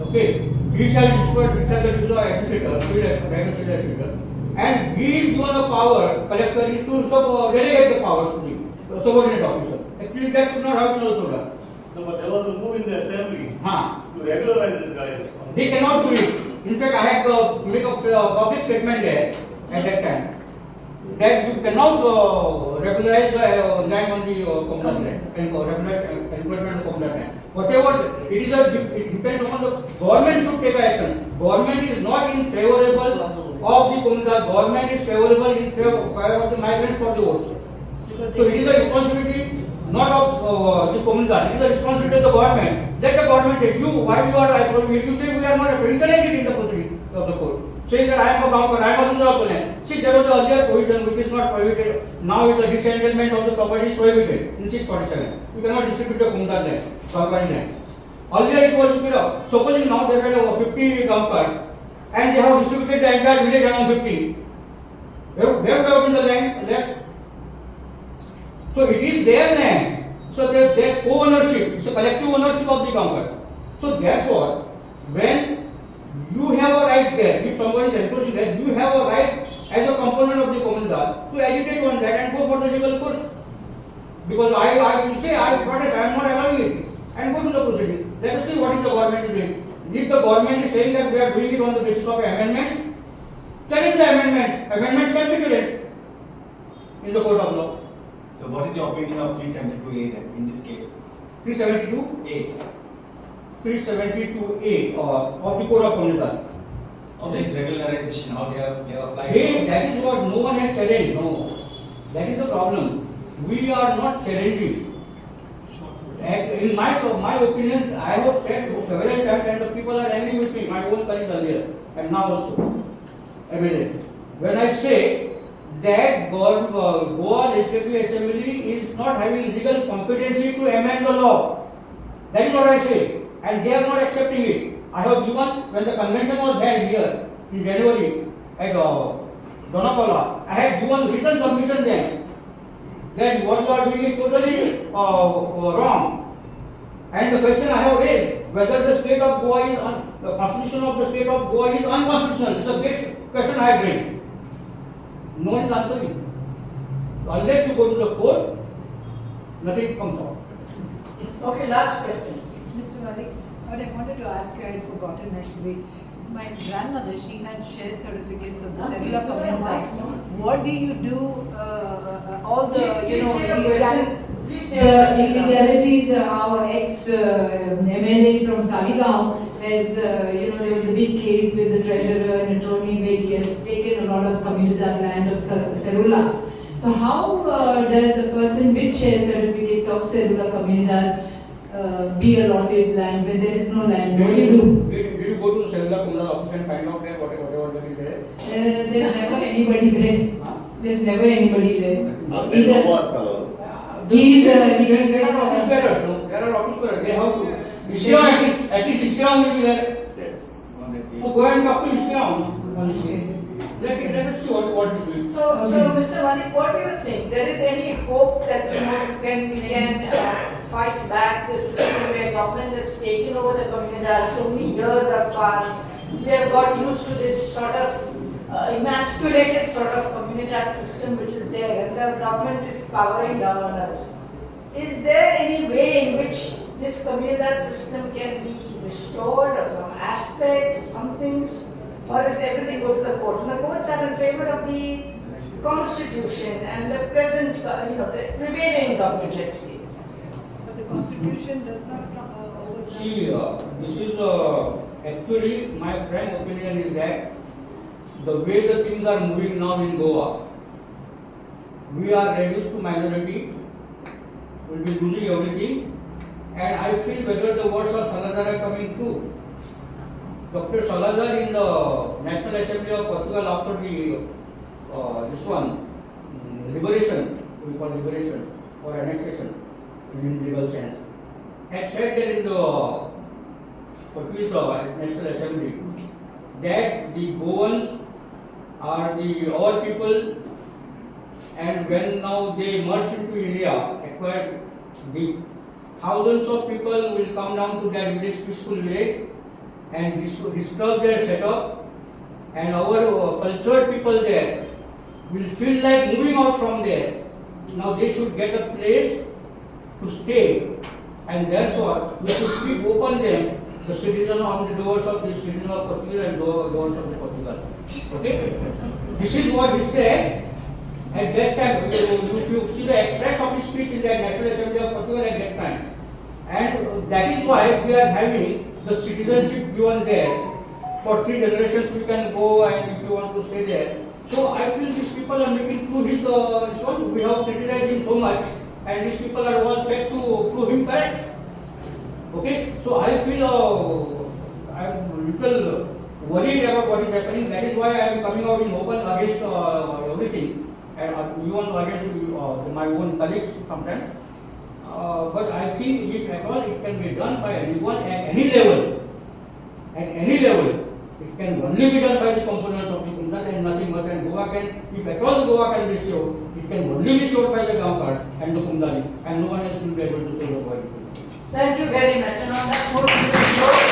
Okay, he shall distribute the administrator, and he is given the power. Collector is to delegate the powers to the subordinate officer. Actually, that should not have been also done. No, but there was a move in the assembly Huh. to regularize this guy. They cannot do it. In fact, I had to make a public statement there at that time that you cannot regularize the land on the Comunidade land and regularize encroachment on the Comunidade land. Whatever it depends upon the government should take action. Government is not in favorable of the Comunidade. Government is favorable in favor of the migrants for the votes. So it is a responsibility not of the Comunidade. It is a responsibility of the government. Let the government take you. Why you are you say we are not interacted in the proceeding of the court. Saying that I am a Gaunkari, I am a user of the land. See, there was the earlier provision which is not prohibited. Now the disentanglement of the property is prohibited in 647. You cannot distribute the Comunidade land, Gaunkari land. Earlier it was supposing now there are 50 Gaunkars and they have distributed the entire village among 50. Where would have been the land left? So it is their land. So their co-ownership, it's a collective ownership of the Gaunkar. So therefore, when you have a right there, if someone is encroaching there, you have a right as a component of the Comunidade to agitate on that and go for the legal course. Because I will say, I protest, I am not allowing it, and go to the proceeding. Let us see what is the government doing. If the government is saying that we are doing it on the basis of amendments, challenge the amendments. Amendments can be challenged in the court of law. So what is your opinion of 372A then in this case? 372A. 372A of the Code of Comunidades. Of this regularization, how they have applied. That is what no one has challenged. No, that is the problem. We are not challenging. In my opinion, I have said several times, and the people are angry with me. My own colleagues earlier and now also. When I say that Goa Legislative Assembly is not having legal competency to amend the law. That is what I say. And they are not accepting it. I have given, when the convention was held here in January at Donapala, I had given written submission then that what you are doing is totally wrong. And the question I have raised, whether the state of Goa is, the constitution of the state of Goa is unconstitutional. It's a big question I have raised. No one is answering. Unless you go to the court, nothing comes out. Okay, last question. Mr. Malik, what I wanted to ask you, I had forgotten actually. It's my grandmother, she had share certificates of the cellular Comunidade. What do you do, all the, the illegalities, our ex-MLA from Saligaon has, there was a big case with the treasurer and attorney where he has taken a lot of Comunidade land of Cerula. So how does a person with share certificates of Cerula Comunidade be allotted land when there is no land? What do you do? Did you go to the cellular Comunidade office and find out there whatever is there? There's never anybody there. There's never anybody there. Either he's There are office bearers, no? There are office bearers. They have to. At least Iskram will be there. So go and talk to Iskram. Let us see what is doing. So, Mr. Malik, what do you think? There is any hope that we can fight back this system where government has taken over the Comunidade? So many years have passed. We have got used to this sort of emasculated sort of Comunidade system which is there, and the government is powering down on us. Is there any way in which this Comunidade system can be restored, or some aspects, or some things? Or does everything go to the court? And the courts are in favor of the constitution and the present, the prevailing government, let's say. But the constitution does not come over. See, this is actually my frank opinion is that the way the things are moving now in Goa, we are reduced to minority, we will be losing everything, and I feel whether the words of Salazar are coming true. Dr. Salazar in the National Assembly of Portugal after the liberation, we call liberation or annexation in legal sense, had said that in the Portuguese National Assembly that the Goans are our people and when now they merge into India, acquired the thousands of people will come down to that village, peaceful village, and disturb their setup, and our cultured people there will feel like moving out from there. Now they should get a place to stay, and that's what we should keep open them, the citizen on the doors of the citizen of Portugal and doors of the Portugal. Okay? This is what he said at that time. If you see the extracts of his speech in the National Assembly of Portugal at that time. And that is why we are having the citizenship given there. For 3 generations we can go, and if you want to stay there. So I feel these people are making through his one. We have criticized him so much, and these people are all set to prove him correct. Okay, so I feel I'm a little worried about what is happening. That is why I am coming out in open against everything, and even against my own colleagues sometimes. But I think if at all it can be done by anyone at any level, it can only be done by the components of the Comunidade and nothing else. And Goa can, if at all the Goa can be showed, it can only be showed by the Gaunkari and the Comunidade, and no one else will be able to show the Goa. Thank you very much. And on that note, we will close.